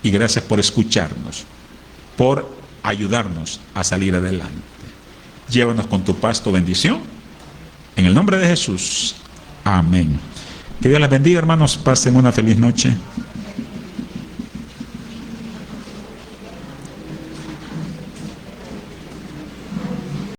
Y gracias por escucharnos, por ayudarnos a salir adelante. Llévanos con tu paz, tu bendición. En el nombre de Jesús. Amén. Que Dios les bendiga, hermanos. Pasen una feliz noche.